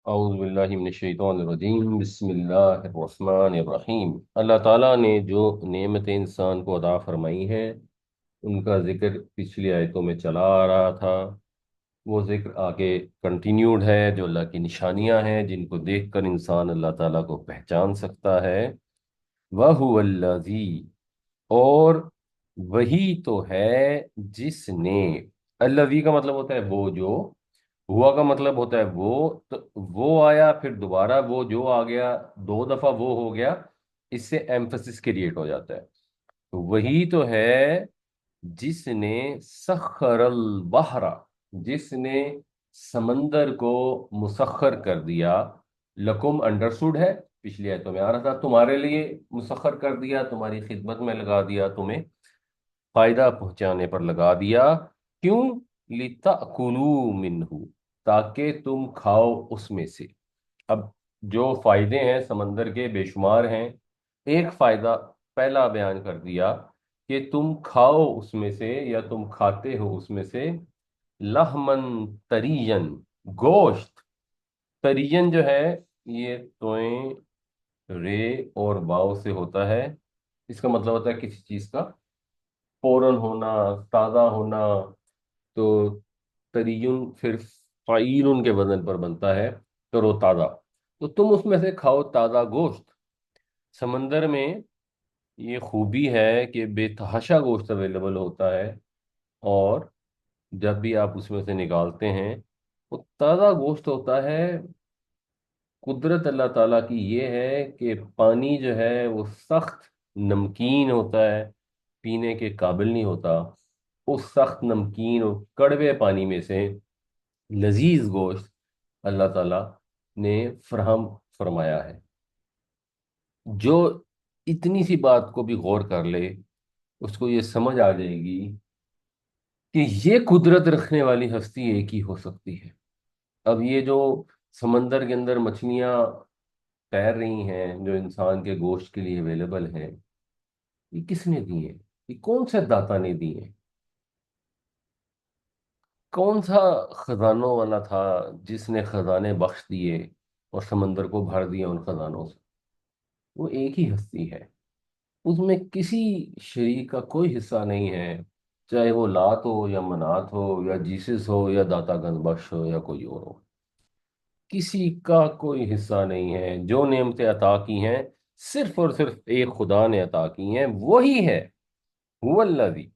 اعوذ باللہ من الشیطان الرجیم بسم اللہ الرحمن الرحیم۔ اللہ تعالیٰ نے جو نعمتیں انسان کو عطا فرمائی ہیں ان کا ذکر پچھلی آیتوں میں چلا آ رہا تھا۔ وہ ذکر آگے کنٹینیوڈ ہے، جو اللہ کی نشانیاں ہیں جن کو دیکھ کر انسان اللہ تعالیٰ کو پہچان سکتا ہے۔ وَهُوَ الَّذِي، اور وہی تو ہے جس نے، الذی کا مطلب ہوتا ہے وہ جو، ہوا کا مطلب ہوتا ہے وہ، تو وہ آیا پھر دوبارہ وہ جو آ گیا، دو دفعہ وہ ہو گیا، اس سے ایمفسس کریٹ ہو جاتا ہے۔ تو وہی تو ہے جس نے سخر البحر، جس نے سمندر کو مسخر کر دیا، لکم انڈرسٹوڈ ہے، پچھلی آیتوں میں آ رہا تھا، تمہارے لیے مسخر کر دیا، تمہاری خدمت میں لگا دیا، تمہیں فائدہ پہنچانے پر لگا دیا۔ کیوں؟ لِتَأْكُلُوا مِنْهُ، تاکہ تم کھاؤ اس میں سے۔ اب جو فائدے ہیں سمندر کے بے شمار ہیں، ایک فائدہ پہلا بیان کر دیا کہ تم کھاؤ اس میں سے، یا تم کھاتے ہو اس میں سے، لحمن ترین، گوشت۔ ترین جو ہے یہ توئیں رے اور واو سے ہوتا ہے، اس کا مطلب ہوتا ہے کسی چیز کا فوراً ہونا، تازہ ہونا۔ تو ترین پھر فعیل کے وزن پر بنتا ہے، ترو تازہ۔ تو تم اس میں سے کھاؤ تازہ گوشت۔ سمندر میں یہ خوبی ہے کہ بے تحاشا گوشت اویلیبل ہوتا ہے، اور جب بھی آپ اس میں سے نکالتے ہیں وہ تازہ گوشت ہوتا ہے۔ قدرت اللہ تعالیٰ کی یہ ہے کہ پانی جو ہے وہ سخت نمکین ہوتا ہے، پینے کے قابل نہیں ہوتا۔ اس سخت نمکین اور کڑوے پانی میں سے لذیذ گوشت اللہ تعالیٰ نے فراہم فرمایا ہے۔ جو اتنی سی بات کو بھی غور کر لے، اس کو یہ سمجھ آ جائے گی کہ یہ قدرت رکھنے والی ہستی ایک ہی ہو سکتی ہے۔ اب یہ جو سمندر کے اندر مچھلیاں تیر رہی ہیں جو انسان کے گوشت کے لیے اویلیبل ہیں، یہ کس نے دی ہیں؟ یہ کون سے داتا نے دی ہیں؟ کون سا خزانوں والا تھا جس نے خزانے بخش دیے اور سمندر کو بھر دیا ان خزانوں سے؟ وہ ایک ہی ہستی ہے، اس میں کسی شریک کا کوئی حصہ نہیں ہے، چاہے وہ لات ہو یا منات ہو یا جیسس ہو یا داتا گنج بخش ہو یا کوئی اور ہو۔ کسی کا کوئی حصہ نہیں ہے۔ جو نعمتیں عطا کی ہیں صرف اور صرف ایک خدا نے عطا کی ہیں، وہی ہے، هو الذی۔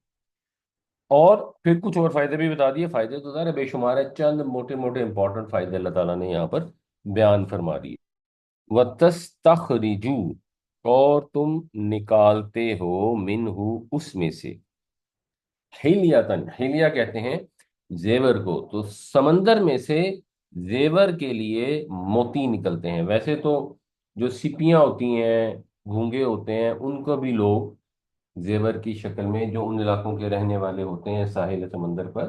اور پھر کچھ اور فائدے بھی بتا دیے، فائدے تو ظاہر ہے بے شمار ہے، چند موٹے موٹے امپورٹنٹ فائدے اللہ تعالیٰ نے یہاں پر بیان فرما دیے۔ وَتَسْتَخْرِجُوا، اور تم نکالتے ہو، منہو اس میں سے، حلیتن، حلیہ کہتے ہیں زیور کو، تو سمندر میں سے زیور کے لیے موتی نکلتے ہیں۔ ویسے تو جو سپیاں ہوتی ہیں، گھونگے ہوتے ہیں، ان کو بھی لوگ زیور کی شکل میں، جو ان علاقوں کے رہنے والے ہوتے ہیں ساحل سمندر پر،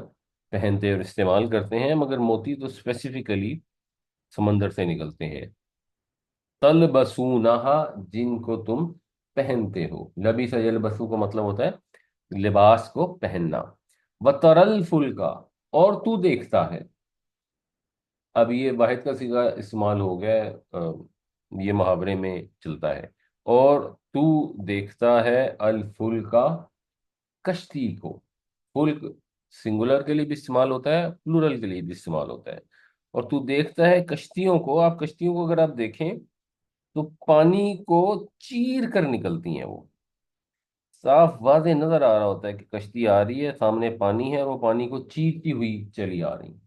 پہنتے اور استعمال کرتے ہیں، مگر موتی تو اسپیسیفکلی سمندر سے نکلتے ہیں۔ تلبسونہا، جن کو تم پہنتے ہو، لبیس یلبسو کا مطلب ہوتا ہے لباس کو پہننا۔ وترل فلکا، اور تو دیکھتا ہے، اب یہ واحد کا صیغہ استعمال ہو گیا ہے، یہ محاورے میں چلتا ہے۔ اور تو دیکھتا ہے الفلکا، کشتی کو۔ فلک سنگولر کے لیے بھی استعمال ہوتا ہے، پلورل کے لیے بھی استعمال ہوتا ہے۔ اور تو دیکھتا ہے کشتیوں کو، آپ کشتیوں کو اگر آپ دیکھیں تو پانی کو چیر کر نکلتی ہیں، وہ صاف واضح نظر آ رہا ہوتا ہے کہ کشتی آ رہی ہے، سامنے پانی ہے اور وہ پانی کو چیرتی ہوئی چلی آ رہی ہے۔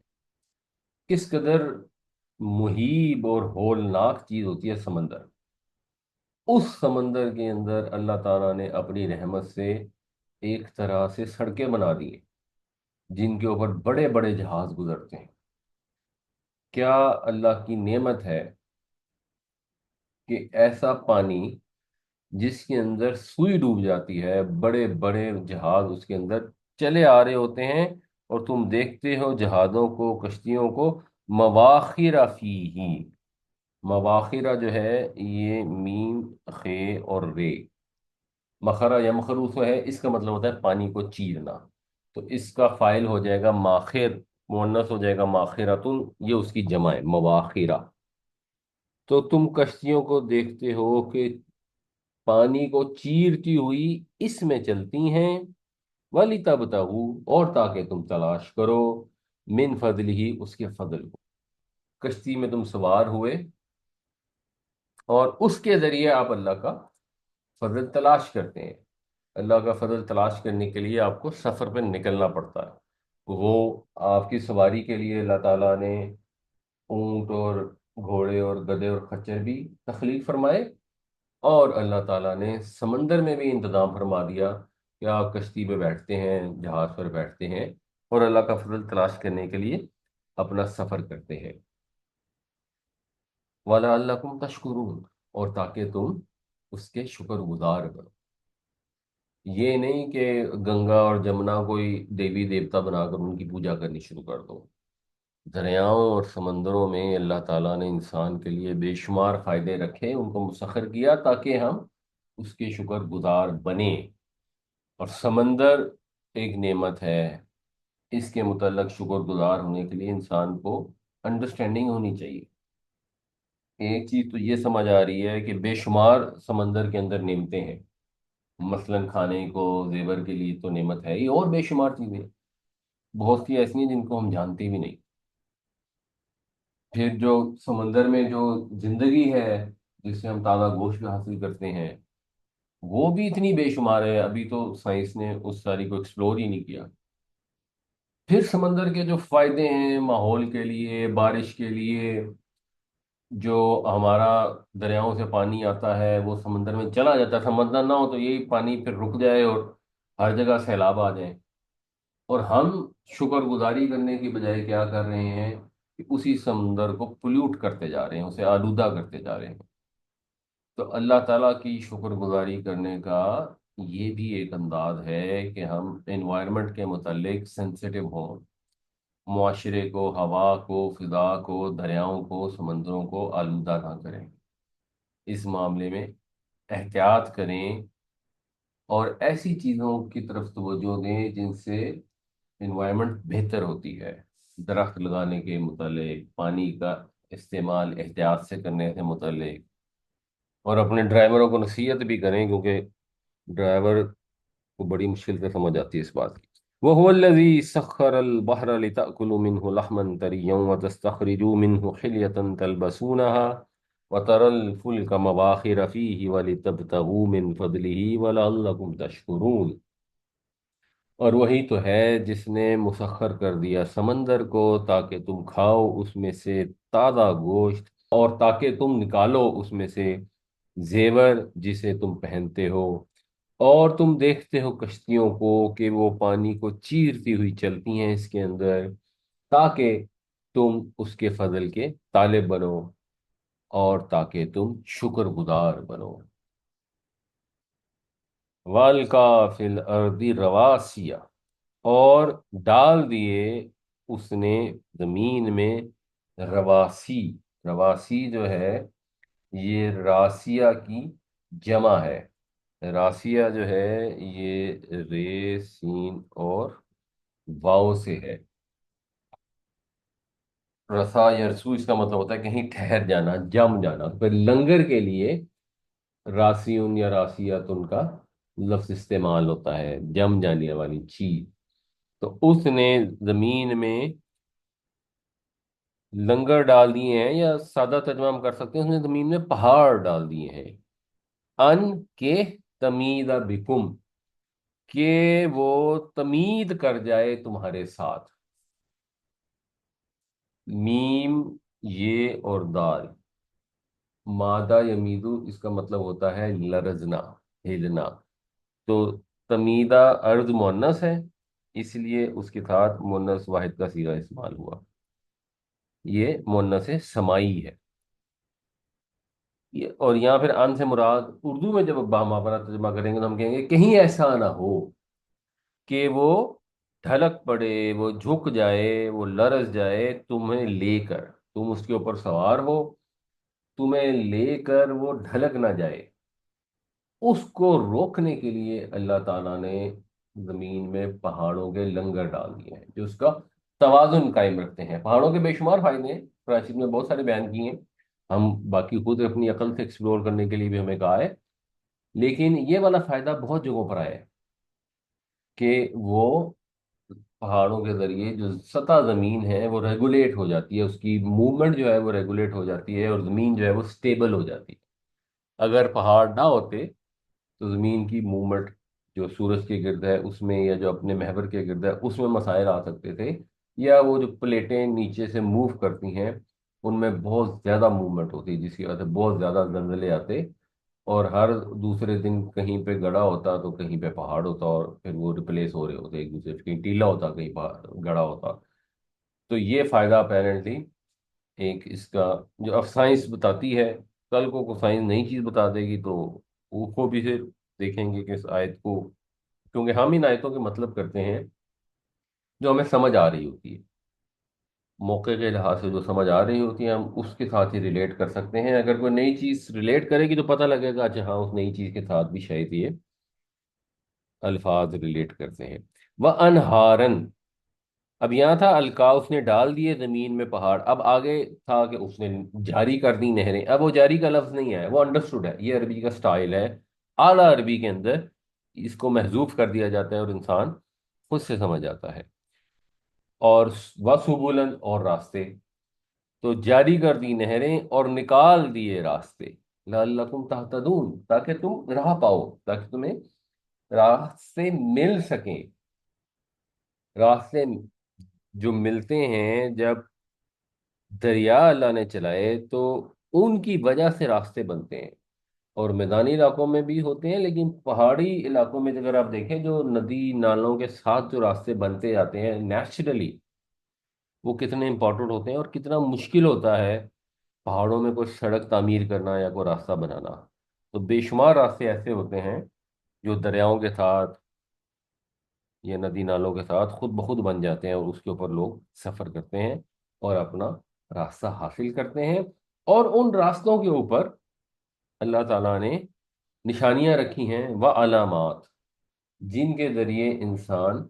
کس قدر مہیب اور ہولناک چیز ہوتی ہے سمندر۔ اس سمندر کے اندر اللہ تعالیٰ نے اپنی رحمت سے ایک طرح سے سڑکیں بنا دی ہیں جن کے اوپر بڑے بڑے جہاز گزرتے ہیں۔ کیا اللہ کی نعمت ہے کہ ایسا پانی جس کے اندر سوئی ڈوب جاتی ہے، بڑے بڑے جہاز اس کے اندر چلے آ رہے ہوتے ہیں، اور تم دیکھتے ہو جہازوں کو، کشتیوں کو، مواخر فیہ۔ مواخرہ جو ہے یہ میم خے اور رے، مخرہ یا مخروف ہے، اس کا مطلب ہوتا ہے پانی کو چیرنا، تو اس کا فائل ہو جائے گا ماخر، مونس ہو جائے گا ماخرتن، یہ اس کی جمع ہے مواخرہ۔ تو تم کشتیوں کو دیکھتے ہو کہ پانی کو چیرتی ہوئی اس میں چلتی ہیں، ولی تب اور تاکہ تم تلاش کرو من فضل ہی اس کے فضل کو۔ کشتی میں تم سوار ہوئے اور اس کے ذریعے آپ اللہ کا فضل تلاش کرتے ہیں۔ اللہ کا فضل تلاش کرنے کے لیے آپ کو سفر پہ نکلنا پڑتا ہے۔ وہ آپ کی سواری کے لیے اللہ تعالیٰ نے اونٹ اور گھوڑے اور گدھے اور خچر بھی تخلیق فرمائے، اور اللہ تعالیٰ نے سمندر میں بھی انتظام فرما دیا کہ آپ کشتی پہ بیٹھتے ہیں، جہاز پر بیٹھتے ہیں اور اللہ کا فضل تلاش کرنے کے لیے اپنا سفر کرتے ہیں۔ وَلَعَلَّكُمْ تَشْكُرُونَ، اور تاکہ تم اس کے شکر گزار بنو۔ یہ نہیں کہ گنگا اور جمنا کوئی دیوی دیوتا بنا کر ان کی پوجا کرنی شروع کر دو۔ دریاؤں اور سمندروں میں اللہ تعالیٰ نے انسان کے لیے بے شمار فائدے رکھے، ان کو مسخر کیا تاکہ ہم اس کے شکر گزار بنیں۔ اور سمندر ایک نعمت ہے، اس کے متعلق شکر گزار ہونے کے لیے انسان کو انڈرسٹینڈنگ ہونی چاہیے۔ ایک چیز تو یہ سمجھ آ رہی ہے کہ بے شمار سمندر کے اندر نعمتیں ہیں، مثلاً کھانے کو زیور کے لیے تو نعمت ہے ہی، اور بے شمار چیزیں بہت سی ایسی ہیں جن کو ہم جانتے بھی نہیں۔ پھر جو سمندر میں جو زندگی ہے جس سے ہم تازہ گوشت بھی حاصل کرتے ہیں، وہ بھی اتنی بے شمار ہے، ابھی تو سائنس نے اس ساری کو ایکسپلور ہی نہیں کیا۔ پھر سمندر کے جو فائدے ہیں ماحول کے لیے، بارش کے لیے، جو ہمارا دریاؤں سے پانی آتا ہے وہ سمندر میں چلا جاتا ہے، سمندر نہ ہو تو یہی پانی پھر رک جائے اور ہر جگہ سیلاب آ جائیں، اور ہم شکر گزاری کرنے کی بجائے کیا کر رہے ہیں کہ اسی سمندر کو پلیوٹ کرتے جا رہے ہیں، اسے آلودہ کرتے جا رہے ہیں۔ تو اللہ تعالیٰ کی شکر گزاری کرنے کا یہ بھی ایک انداز ہے کہ ہم انوائرمنٹ کے متعلق سینسیٹیو ہوں، معاشرے کو، ہوا کو، فضا کو، دریاؤں کو، سمندروں کو آلودہ نہ کریں، اس معاملے میں احتیاط کریں، اور ایسی چیزوں کی طرف توجہ دیں جن سے انوائرمنٹ بہتر ہوتی ہے۔ درخت لگانے کے متعلق، پانی کا استعمال احتیاط سے کرنے سے متعلق، اور اپنے ڈرائیوروں کو نصیحت بھی کریں، کیونکہ ڈرائیور کو بڑی مشکل سے سمجھ آتی ہے اس بات کی۔ وَهُوَ الَّذِي سَخَّرَ الْبَحْرَ لِتَأْكُلُوا مِنْهُ لَحْمًا طَرِيًّا وَتَسْتَخْرِجُوا مِنْهُ حِلْيَةً تَلْبَسُونَهَا وَتَرَى الْفُلْكَ مَوَاخِرَ فِيهِ وَلِتَبْتَغُوا مِنْ فَضْلِهِ وَلَعَلَّكُمْ تَشْكُرُونَ۔ اور وہی تو ہے جس نے مسخر کر دیا سمندر کو تاکہ تم کھاؤ اس میں سے تازہ گوشت، اور تاکہ تم نکالو اس میں سے زیور جسے تم پہنتے ہو، اور تم دیکھتے ہو کشتیوں کو کہ وہ پانی کو چیرتی ہوئی چلتی ہیں اس کے اندر، تاکہ تم اس کے فضل کے طالب بنو اور تاکہ تم شکر گزار بنو۔ وَأَلْقَىٰ فِي الْأَرْضِ رَوَاسِيَ، اور ڈال دیے اس نے زمین میں رواسی۔ رواسی جو ہے یہ راسیہ کی جمع ہے۔ راسیہ جو ہے یہ رے، سین اور واؤ سے ہے۔ رسا یرسو اس کا مطلب ہوتا ہے کہیں ٹھہر جانا، جم جانا۔ پھر لنگر کے لیے راسیون یا راسیات ان کا لفظ استعمال ہوتا ہے، جم جانے والی چیز۔ تو اس نے زمین میں لنگر ڈال دیے ہیں، یا سادہ ترجمہ ہم کر سکتے ہیں اس نے زمین میں پہاڑ ڈال دیے ہیں، ان کے تمید بکم، کہ وہ تمید کر جائے تمہارے ساتھ۔ میم، یہ اور دال، مادہ یمیدو اس کا مطلب ہوتا ہے لرزنا، ہلنا۔ تو تمیدہ ارض مؤنث ہے، اس لیے اس کے ساتھ مؤنث واحد کا صیغہ استعمال ہوا، یہ مؤنث سمائی ہے۔ اور یہاں پھر ان سے مراد اردو میں جب ہم اپنا ترجمہ کریں گے تو ہم کہیں گے کہیں ایسا نہ ہو کہ وہ ڈھلک پڑے، وہ جھک جائے، وہ لرز جائے تمہیں لے کر، تم اس کے اوپر سوار ہو، تمہیں لے کر وہ ڈھلک نہ جائے۔ اس کو روکنے کے لیے اللہ تعالیٰ نے زمین میں پہاڑوں کے لنگر ڈال دیے ہیں جو اس کا توازن قائم رکھتے ہیں۔ پہاڑوں کے بے شمار فائدے ہیں، قرآن شریف میں بہت سارے بیان کیے ہیں، ہم باقی خود اپنی عقل سے ایکسپلور کرنے کے لیے بھی ہمیں کہا ہے، لیکن یہ والا فائدہ بہت جگہوں پر آیا ہے کہ وہ پہاڑوں کے ذریعے جو سطح زمین ہے وہ ریگولیٹ ہو جاتی ہے، اس کی موومنٹ جو ہے وہ ریگولیٹ ہو جاتی ہے، اور زمین جو ہے وہ سٹیبل ہو جاتی ہے۔ اگر پہاڑ نہ ہوتے تو زمین کی موومنٹ جو سورج کے گرد ہے اس میں، یا جو اپنے محور کے گرد ہے اس میں مسائل آ سکتے تھے، یا وہ جو پلیٹیں نیچے سے موو کرتی ہیں ان میں بہت زیادہ موومنٹ ہوتی ہے، جس کی وجہ سے بہت زیادہ زلزلے آتے، اور ہر دوسرے دن کہیں پہ گڑا ہوتا تو کہیں پہ پہاڑ ہوتا، اور پھر وہ ریپلیس ہو رہے ہوتے ایک دوسرے سے، کہیں ٹیلا ہوتا کہیں گڑا ہوتا۔ تو یہ فائدہ اپیرنٹلی ایک اس کا جو اب سائنس بتاتی ہے، کل کو سائنس نئی چیز بتا دے گی تو وہ کو بھی پھر دیکھیں گے کہ اس آیت کو، کیونکہ ہم ان آیتوں کے مطلب کرتے ہیں جو ہمیں سمجھ آ رہی ہوتی ہے، موقع کے لحاظ سے جو سمجھ آ رہی ہوتی ہے ہم اس کے ساتھ ہی ریلیٹ کر سکتے ہیں۔ اگر کوئی نئی چیز ریلیٹ کرے گی تو پتہ لگے گا اچھا ہاں اس نئی چیز کے ساتھ بھی شاید یہ الفاظ ریلیٹ کرتے ہیں۔ وہ انہارن، اب یہاں تھا القا، اس نے ڈال دیے زمین میں پہاڑ، اب آگے تھا کہ اس نے جاری کر دی نہریں، اب وہ جاری کا لفظ نہیں ہے، وہ انڈرسٹوڈ ہے، یہ عربی کا سٹائل ہے، اعلیٰ عربی کے اندر اس کو محذوف کر دیا جاتا ہے اور انسان خود سے سمجھ جاتا ہے۔ اور وسبلن، اور راستے، تو جاری کر دی نہریں اور نکال دیے راستے، لعلکم تہتدون، تاکہ تم راہ پاؤ، تاکہ تمہیں راستے مل سکیں۔ راستے جو ملتے ہیں جب دریا اللہ نے چلائے تو ان کی وجہ سے راستے بنتے ہیں، اور میدانی علاقوں میں بھی ہوتے ہیں، لیکن پہاڑی علاقوں میں اگر آپ دیکھیں جو ندی نالوں کے ساتھ جو راستے بنتے جاتے ہیں نیچرلی، وہ کتنے امپورٹنٹ ہوتے ہیں، اور کتنا مشکل ہوتا ہے پہاڑوں میں کوئی سڑک تعمیر کرنا یا کوئی راستہ بنانا۔ تو بے شمار راستے ایسے ہوتے ہیں جو دریاؤں کے ساتھ یا ندی نالوں کے ساتھ خود بخود بن جاتے ہیں، اور اس کے اوپر لوگ سفر کرتے ہیں اور اپنا راستہ حاصل کرتے ہیں۔ اور ان راستوں کے اوپر اللہ تعالیٰ نے نشانیاں رکھی ہیں، وہ علامات، جن کے ذریعے انسان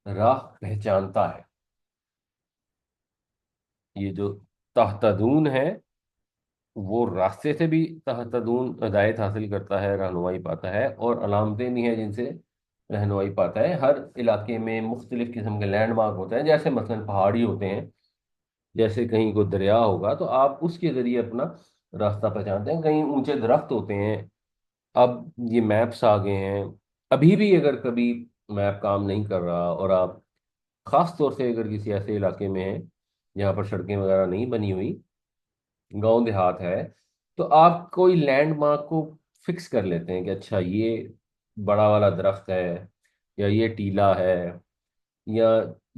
راہ پہچانتا ہے۔ یہ جو تہتدون ہے وہ راستے سے بھی تہتدون ہدایت حاصل کرتا ہے، رہنمائی پاتا ہے، اور علامتیں بھی ہیں جن سے رہنمائی پاتا ہے۔ ہر علاقے میں مختلف قسم کے لینڈ مارک ہوتے ہیں، جیسے مثلا پہاڑی ہوتے ہیں، جیسے کہیں کوئی دریا ہوگا تو آپ اس کے ذریعے اپنا راستہ پہچانتے ہیں، کہیں اونچے درخت ہوتے ہیں۔ اب یہ میپس آ گئے ہیں، ابھی بھی اگر کبھی میپ کام نہیں کر رہا اور آپ خاص طور سے اگر کسی ایسے علاقے میں ہیں جہاں پر سڑکیں وغیرہ نہیں بنی ہوئی، گاؤں دیہات ہے، تو آپ کوئی لینڈ مارک کو فکس کر لیتے ہیں کہ اچھا یہ بڑا والا درخت ہے، یا یہ ٹیلا ہے، یا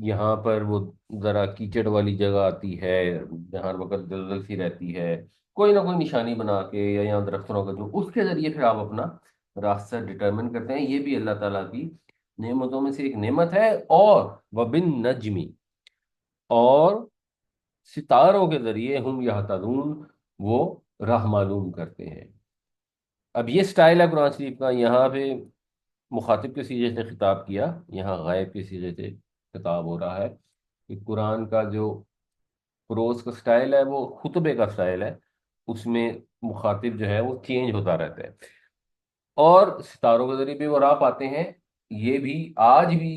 یہاں پر وہ ذرا کیچڑ والی جگہ آتی ہے جہاں ہر وقت دلدل سی رہتی ہے، کوئی نہ کوئی نشانی بنا کے، یا یہاں درختوں کا جو اس کے ذریعے پھر آپ اپنا راستہ ڈٹرمن کرتے ہیں۔ یہ بھی اللہ تعالیٰ کی نعمتوں میں سے ایک نعمت ہے۔ اور وبن نجمی، اور ستاروں کے ذریعے ہم یہتدون، وہ راہ معلوم کرتے ہیں۔ اب یہ سٹائل ہے قرآن شریف کا، یہاں پہ مخاطب کے سیغے سے خطاب کیا، یہاں غائب کے سیغے سے خطاب ہو رہا ہے، کہ قرآن کا جو پروز کا سٹائل ہے وہ خطبے کا سٹائل ہے، اس میں مخاطب جو ہے وہ چینج ہوتا رہتا ہے، اور ستاروں کے ذریعے بھی وہ راہ پاتے ہیں۔ یہ بھی آج بھی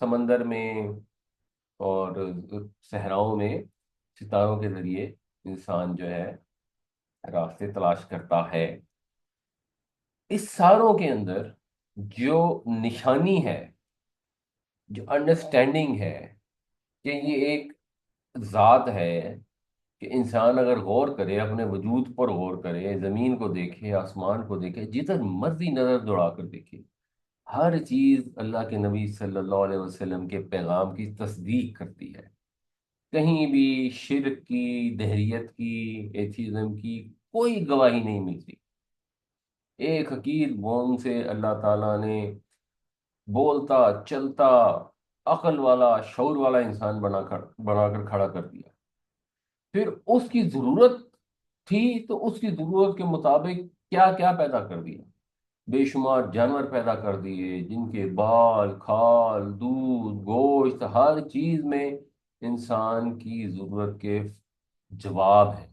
سمندر میں اور صحراؤں میں ستاروں کے ذریعے انسان جو ہے راستے تلاش کرتا ہے۔ اس ساروں کے اندر جو نشانی ہے، جو انڈرسٹینڈنگ ہے کہ یہ ایک ذات ہے، کہ انسان اگر غور کرے، اپنے وجود پر غور کرے، زمین کو دیکھے، آسمان کو دیکھے، جدھر مرضی نظر دوڑا کر دیکھے، ہر چیز اللہ کے نبی صلی اللہ علیہ وسلم کے پیغام کی تصدیق کرتی ہے۔ کہیں بھی شرک کی، دہریت کی، ایتھیزم کی کوئی گواہی نہیں ملتی۔ ایک حقیر بون سے اللہ تعالیٰ نے بولتا، چلتا، عقل والا، شعور والا انسان بنا کر کھڑا کر دیا۔ پھر اس کی ضرورت تھی تو اس کی ضرورت کے مطابق کیا کیا پیدا کر دیا، بے شمار جانور پیدا کر دیے جن کے بال، کھال، دودھ، گوشت، ہر چیز میں انسان کی ضرورت کے جواب ہے۔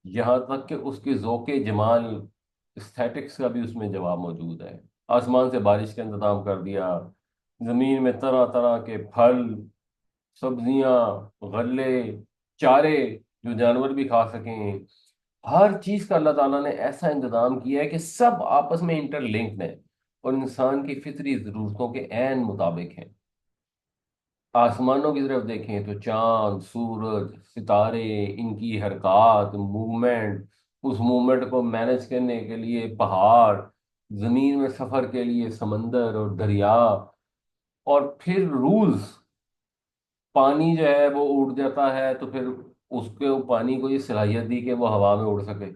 یہاں تک کہ اس کے ذوق جمال، استھیٹکس کا بھی اس میں جواب موجود ہے۔ آسمان سے بارش کا انتظام کر دیا، زمین میں طرح طرح کے پھل، سبزیاں، غلے، چارے جو جانور بھی کھا سکیں، ہر چیز کا اللہ تعالیٰ نے ایسا انتظام کیا ہے کہ سب آپس میں انٹر لنکڈ ہیں اور انسان کی فطری ضرورتوں کے عین مطابق ہیں۔ آسمانوں کی طرف دیکھیں تو چاند، سورج، ستارے، ان کی حرکات، موومنٹ، اس موومنٹ کو مینج کرنے کے لیے پہاڑ، زمین میں سفر کے لیے سمندر اور دریا، اور پھر رولز، پانی جو ہے وہ اڑ جاتا ہے تو پھر اس کے پانی کو یہ صلاحیت دی کہ وہ ہوا میں اڑ سکے،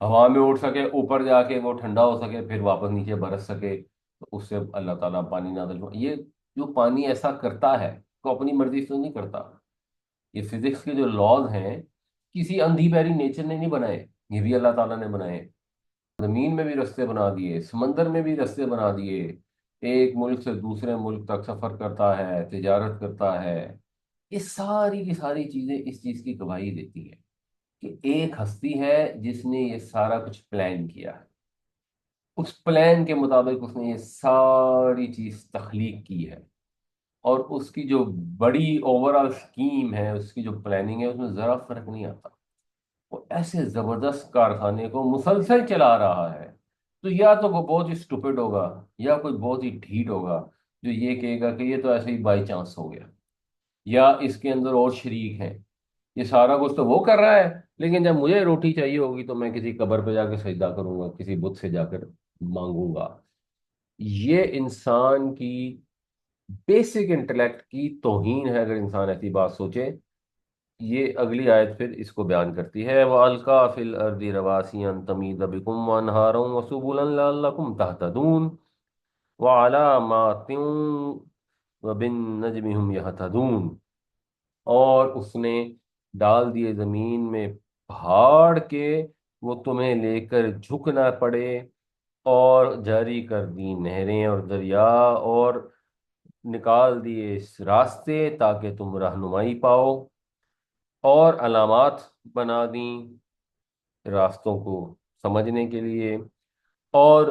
ہوا میں اڑ سکے، اوپر جا کے وہ ٹھنڈا ہو سکے، پھر واپس نیچے برس سکے۔ تو اس سے اللہ تعالیٰ پانی نازل یہ جو پانی ایسا کرتا ہے تو اپنی مرضی سے نہیں کرتا، یہ فزکس کے جو لاز ہیں کسی اندھی پیری نیچر نے نہیں بنائے، یہ بھی اللہ تعالیٰ نے بنائے۔ زمین میں بھی رستے بنا دیے، سمندر میں بھی رستے بنا دیے، ایک ملک سے دوسرے ملک تک سفر کرتا ہے، تجارت کرتا ہے۔ یہ ساری کی ساری چیزیں اس چیز کی گواہی دیتی ہیں کہ ایک ہستی ہے جس نے یہ سارا کچھ پلان کیا ہے، اس پلان کے مطابق اس نے یہ ساری چیز تخلیق کی ہے، اور اس کی جو بڑی اوور آل اسکیم ہے، اس کی جو پلاننگ ہے، اس میں ذرا فرق نہیں آتا۔ وہ ایسے زبردست کارخانے کو مسلسل چلا رہا ہے، تو یا تو وہ بہت ہی اسٹوپڈ ہوگا یا کوئی بہت ہی ڈھیٹ ہوگا جو یہ کہے گا کہ یہ تو ایسے ہی بائی چانس ہو گیا، یا اس کے اندر اور شریک ہیں۔ یہ سارا کچھ تو وہ کر رہا ہے، لیکن جب مجھے روٹی چاہیے ہوگی تو میں کسی قبر پہ جا کے سجدہ کروں گا، کسی بت سے جا کر مانگوں گا۔ یہ انسان کی بیسک انٹلیکٹ کی توہین ہے اگر انسان ایسی بات سوچے۔ یہ اگلی آیت پھر اس کو بیان کرتی ہے، وَأَلْقَىٰ فِي الْأَرْضِ رَوَاسِيَ أَن تَمِيدَ بِكُمْ وَأَنْهَارًا وَسُبُلًا لَعَلَّكُمْ تَهْتَدُونَ وَعَلَامَاتٍ وَبِالنَّجْمِ هُمْ يَهْتَدُونَ۔ اور اس نے ڈال دیے زمین میں پہاڑ کے، وہ تمہیں لے کر جھک نہ پڑے، اور جاری کر دی نہریں اور دریا، اور نکال دیے اس راستے تاکہ تم رہنمائی پاؤ، اور علامات بنا دیں راستوں کو سمجھنے کے لیے، اور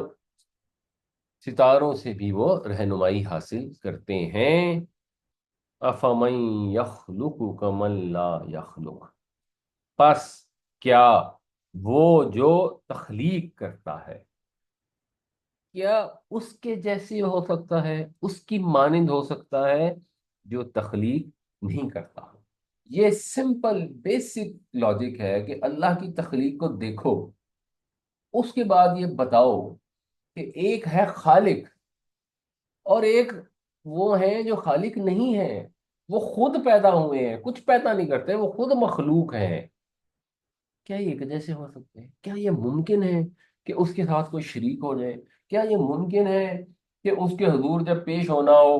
ستاروں سے بھی وہ رہنمائی حاصل کرتے ہیں۔ افمن یخلق کمن لا یخلق، پس کیا وہ جو تخلیق کرتا ہے، کیا اس کے جیسے ہو سکتا ہے، اس کی مانند ہو سکتا ہے جو تخلیق نہیں کرتا؟ یہ سمپل بیسک لاجک ہے کہ اللہ کی تخلیق کو دیکھو، اس کے بعد یہ بتاؤ کہ ایک ہے خالق اور ایک وہ ہیں جو خالق نہیں ہے، وہ خود پیدا ہوئے ہیں، کچھ پیدا نہیں کرتے، وہ خود مخلوق ہیں۔ کیا یہ ایک جیسے ہو سکتے ہیں؟ کیا یہ ممکن ہے کہ اس کے ساتھ کوئی شریک ہو جائے؟ کیا یہ ممکن ہے کہ اس کے حضور جب پیش ہونا ہو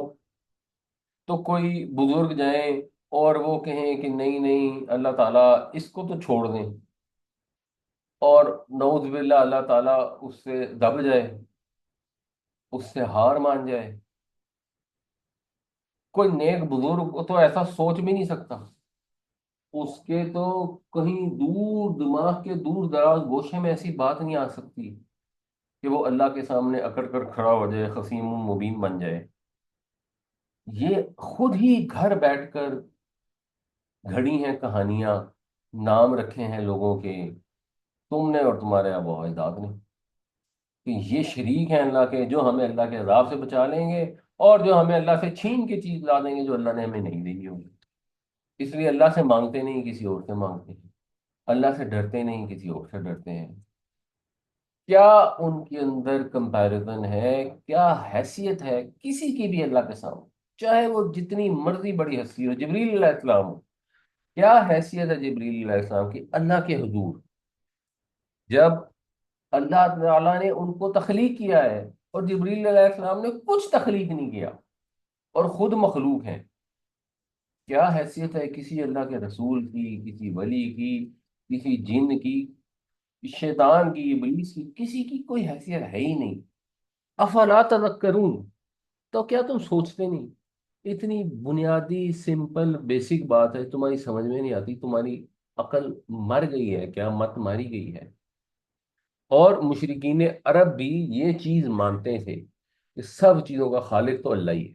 تو کوئی بزرگ جائیں اور وہ کہیں کہ نہیں نہیں اللہ تعالیٰ اس کو تو چھوڑ دیں، اور نعوذ باللہ اللہ تعالیٰ اس سے دب جائے، اس سے ہار مان جائے؟ کوئی نیک بزرگ تو ایسا سوچ بھی نہیں سکتا، اس کے تو کہیں دور دماغ کے دور دراز گوشے میں ایسی بات نہیں آ سکتی کہ وہ اللہ کے سامنے اکڑ کر کھڑا ہو جائے، خصیم مبین بن جائے۔ یہ خود ہی گھر بیٹھ کر گھڑی ہیں کہانیاں، نام رکھے ہیں لوگوں کے، تم نے اور تمہارے آباء و اجداد نے، کہ یہ شریک ہیں اللہ کے جو ہمیں اللہ کے عذاب سے بچا لیں گے، اور جو ہمیں اللہ سے چھین کے چیز لا دیں گے جو اللہ نے ہمیں نہیں دی ہوگی۔ اس لیے اللہ سے مانگتے نہیں، کسی اور سے مانگتے ہیں، اللہ سے ڈرتے نہیں، کسی اور سے ڈرتے ہیں۔ کیا ان کے اندر کمپیریزن ہے؟ کیا حیثیت ہے کسی کی بھی اللہ کے سامنے؟ چاہے وہ جتنی مرضی بڑی ہستی ہو، جبریل علیہ السلام ہو، کیا حیثیت ہے جبریل علیہ السلام کی اللہ کے حضور؟ جب اللہ تعالیٰ نے ان کو تخلیق کیا ہے اور جبریل علیہ السلام نے کچھ تخلیق نہیں کیا اور خود مخلوق ہیں، کیا حیثیت ہے کسی اللہ کے رسول کی، کسی ولی کی، کسی جن کی، شیطان کی، ابلیس کی؟ کسی کی کوئی حیثیت ہے ہی نہیں۔ افلا تذکرون، تو کیا تم سوچتے نہیں؟ اتنی بنیادی سمپل بیسک بات ہے، تمہاری سمجھ میں نہیں آتی، تمہاری عقل مر گئی ہے، کیا مت ماری گئی ہے۔ اور مشرکین عرب بھی یہ چیز مانتے تھے کہ سب چیزوں کا خالق تو اللہ ہی ہے،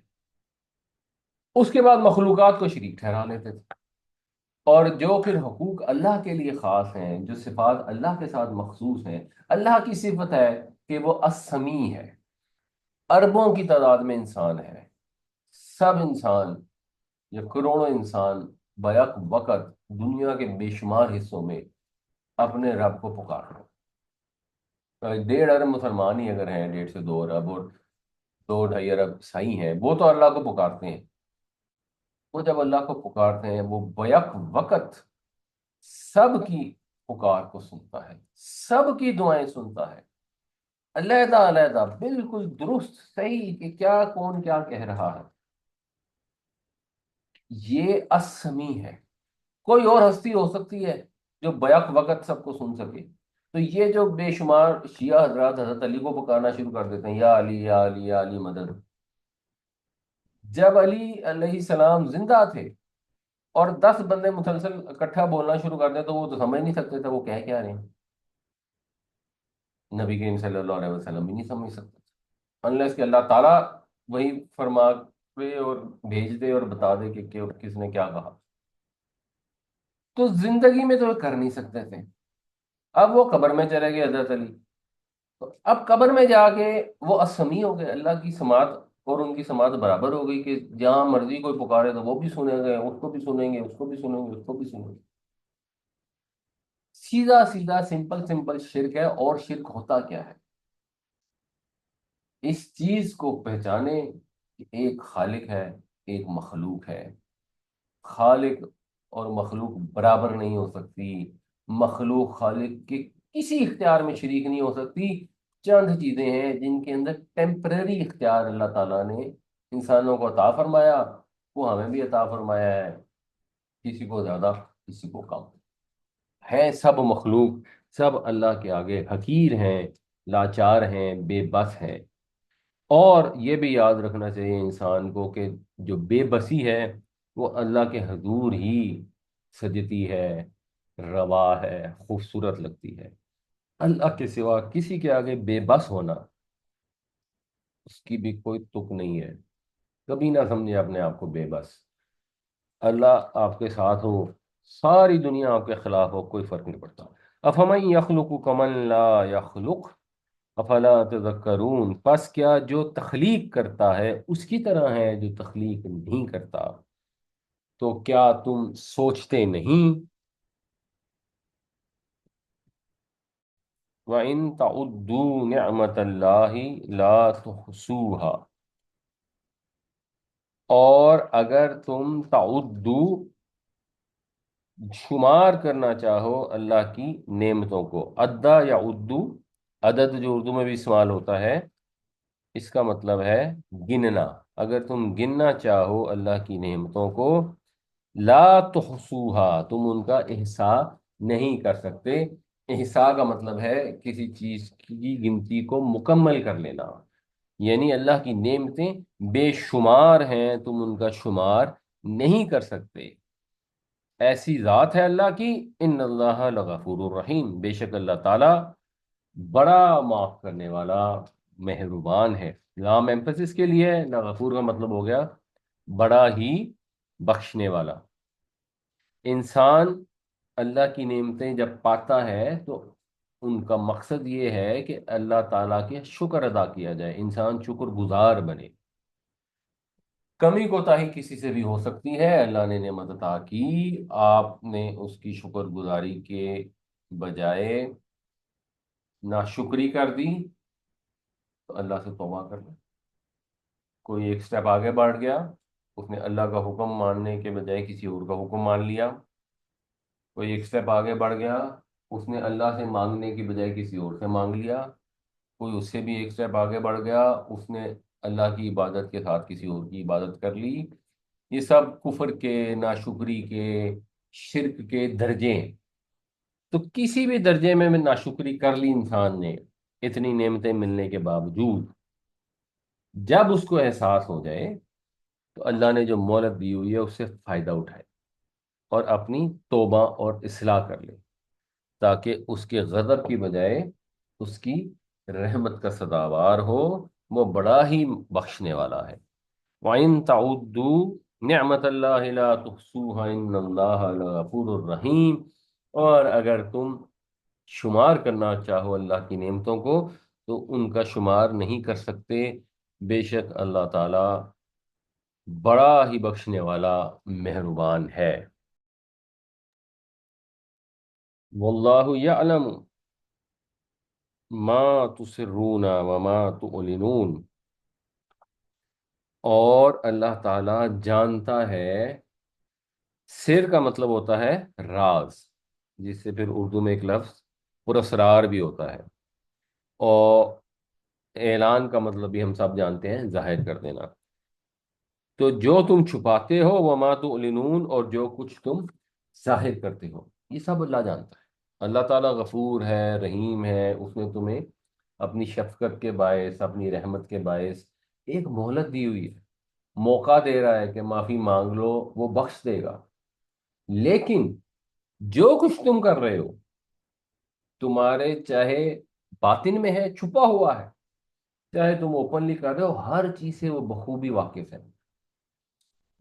اس کے بعد مخلوقات کو شریک ٹھہرا لیتے تھے۔ اور جو پھر حقوق اللہ کے لیے خاص ہیں، جو صفات اللہ کے ساتھ مخصوص ہیں، اللہ کی صفت ہے کہ وہ السمیع ہے، اربوں کی تعداد میں انسان ہے، سب انسان یا کروڑوں انسان بیک وقت دنیا کے بے شمار حصوں میں اپنے رب کو پکار رہے ہیں۔ 1.5 ارب مسلمان ہی اگر ہیں، 1.5 سے 2 ارب، اور 2-2.5 ارب عیسائی ہیں، وہ تو اللہ کو پکارتے ہیں۔ وہ جب اللہ کو پکارتے ہیں، وہ بیک وقت سب کی پکار کو سنتا ہے، سب کی دعائیں سنتا ہے، علیحدہ علیحدہ بالکل درست صحیح کہ کیا کون کیا کہہ رہا ہے۔ یہ السمیع ہے۔ کوئی اور ہستی ہو سکتی ہے جو بیک وقت سب کو سن سکے؟ تو یہ جو بے شمار شیعہ حضرات حضرت علی کو پکارنا شروع کر دیتے ہیں، یا علی یا علی یا علی مدد، جب علی علیہ السلام زندہ تھے اور 10 بندے مسلسل اکٹھا بولنا شروع کر دیں تو وہ تو سمجھ نہیں سکتے تھے وہ کہہ کیا رہے ہیں۔ نبی کریم صلی اللہ علیہ وسلم بھی نہیں سمجھ سکتے تھے انلیس کہ اللہ تعالیٰ وہی فرما دے اور بھیج دے اور بتا دے کہ کس نے کیا کہا۔ تو زندگی میں تو وہ کر نہیں سکتے تھے۔ اب وہ قبر میں چلے گئے حضرت علی، تو اب قبر میں جا کے وہ اسمی ہو گئے، اللہ کی سماعت اور ان کی سماعت برابر ہو گئی کہ جہاں مرضی کوئی پکارے تو وہ بھی سنیں گے، اس کو بھی سنیں گے، اس کو بھی سنیں گے، اس کو بھی سنیں گے۔ سیدھا سیدھا سمپل سمپل شرک ہے۔ اور شرک ہوتا کیا ہے؟ اس چیز کو پہچانے کہ ایک خالق ہے، ایک مخلوق ہے۔ خالق اور مخلوق برابر نہیں ہو سکتی، مخلوق خالق کے کسی اختیار میں شریک نہیں ہو سکتی۔ چند چیزیں ہیں جن کے اندر ٹیمپرری اختیار اللہ تعالیٰ نے انسانوں کو عطا فرمایا، وہ ہمیں بھی عطا فرمایا ہے، کسی کو زیادہ کسی کو کم ہے۔ سب مخلوق سب اللہ کے آگے حقیر ہیں، لاچار ہیں، بے بس ہیں۔ اور یہ بھی یاد رکھنا چاہیے انسان کو کہ جو بے بسی ہے وہ اللہ کے حضور ہی سجتی ہے، روا ہے، خوبصورت لگتی ہے۔ اللہ کے سوا کسی کے آگے بے بس ہونا، اس کی بھی کوئی تک نہیں ہے۔ کبھی نہ سمجھے اپنے آپ کو بے بس۔ اللہ آپ کے ساتھ ہو، ساری دنیا آپ کے خلاف ہو، کوئی فرق نہیں پڑتا۔ افمن یخلق کمن لا یخلق افلا تذکرون، پس کیا جو تخلیق کرتا ہے اس کی طرح ہے جو تخلیق نہیں کرتا، تو کیا تم سوچتے نہیں؟ وَإِن تَعُدُّوا نِعْمَةَ اللَّهِ لَا تُحْصُوهَا، اور اگر تم تعدو شمار کرنا چاہو اللہ کی نعمتوں کو، ادا یا ادو، عدد جو اردو میں بھی استعمال ہوتا ہے، اس کا مطلب ہے گننا۔ اگر تم گننا چاہو اللہ کی نعمتوں کو، لا تحصوها، تم ان کا احصاء نہیں کر سکتے۔ احصاء کا مطلب ہے کسی چیز کی گنتی کو مکمل کر لینا، یعنی اللہ کی نعمتیں بے شمار ہیں، تم ان کا شمار نہیں کر سکتے۔ ایسی ذات ہے اللہ کی، ان اللہ لغفور الرحیم، بے شک اللہ تعالی بڑا معاف کرنے والا، مہربان ہے۔ لام ایمفسس کے لیے نہ، غفور کا مطلب ہو گیا بڑا ہی بخشنے والا۔ انسان اللہ کی نعمتیں جب پاتا ہے تو ان کا مقصد یہ ہے کہ اللہ تعالیٰ کے شکر ادا کیا جائے، انسان شکر گزار بنے۔ کمی کوتاہی کسی سے بھی ہو سکتی ہے، اللہ نے نعمت عطا کی، آپ نے اس کی شکر گزاری کے بجائے ناشکری کر دی، تو اللہ سے توبہ کر لیں۔ کوئی ایک سٹیپ آگے بڑھ گیا، اس نے اللہ کا حکم ماننے کے بجائے کسی اور کا حکم مان لیا۔ کوئی ایک سٹیپ آگے بڑھ گیا، اس نے اللہ سے مانگنے کی بجائے کسی اور سے مانگ لیا۔ کوئی اس سے بھی ایک سٹیپ آگے بڑھ گیا، اس نے اللہ کی عبادت کے ساتھ کسی اور کی عبادت کر لی۔ یہ سب کفر کے، ناشکری کے، شرک کے درجے ہیں۔ تو کسی بھی درجے میں ناشکری کر لی انسان نے اتنی نعمتیں ملنے کے باوجود، جب اس کو احساس ہو جائے تو اللہ نے جو مہلت دی ہوئی ہے اس سے فائدہ اٹھائے۔ اور اپنی توبہ اور اصلاح کر لے، تاکہ اس کے غضب کی بجائے اس کی رحمت کا سزاوار ہو، وہ بڑا ہی بخشنے والا ہے۔ وَإِن تَعُدُّوا نِعْمَةَ اللَّهِ لَا تُحْصُوهَا إِنَّ اللَّهَ لَغَفُورٌ رَحِيمٌ۔ اور اگر تم شمار کرنا چاہو اللہ کی نعمتوں کو تو ان کا شمار نہیں کر سکتے، بے شک اللہ تعالی بڑا ہی بخشنے والا مہربان ہے۔ واللہ یعلم ما تسرون وما تعلنون، اور اللہ تعالی جانتا ہے، سر کا مطلب ہوتا ہے راز، جس سے پھر اردو میں ایک لفظ پراسرار بھی ہوتا ہے، اور اعلان کا مطلب بھی ہم سب جانتے ہیں ظاہر کر دینا۔ تو جو تم چھپاتے ہو وما تعلنون، اور جو کچھ تم ظاہر کرتے ہو، یہ سب اللہ جانتا ہے۔ اللہ تعالیٰ غفور ہے، رحیم ہے، اس نے تمہیں اپنی شفقت کے باعث، اپنی رحمت کے باعث ایک مہلت دی ہوئی ہے، موقع دے رہا ہے کہ معافی مانگ لو، وہ بخش دے گا۔ لیکن جو کچھ تم کر رہے ہو، تمہارے چاہے باطن میں ہے، چھپا ہوا ہے، چاہے تم اوپنلی کر رہے ہو، ہر چیز سے وہ بخوبی واقف ہے،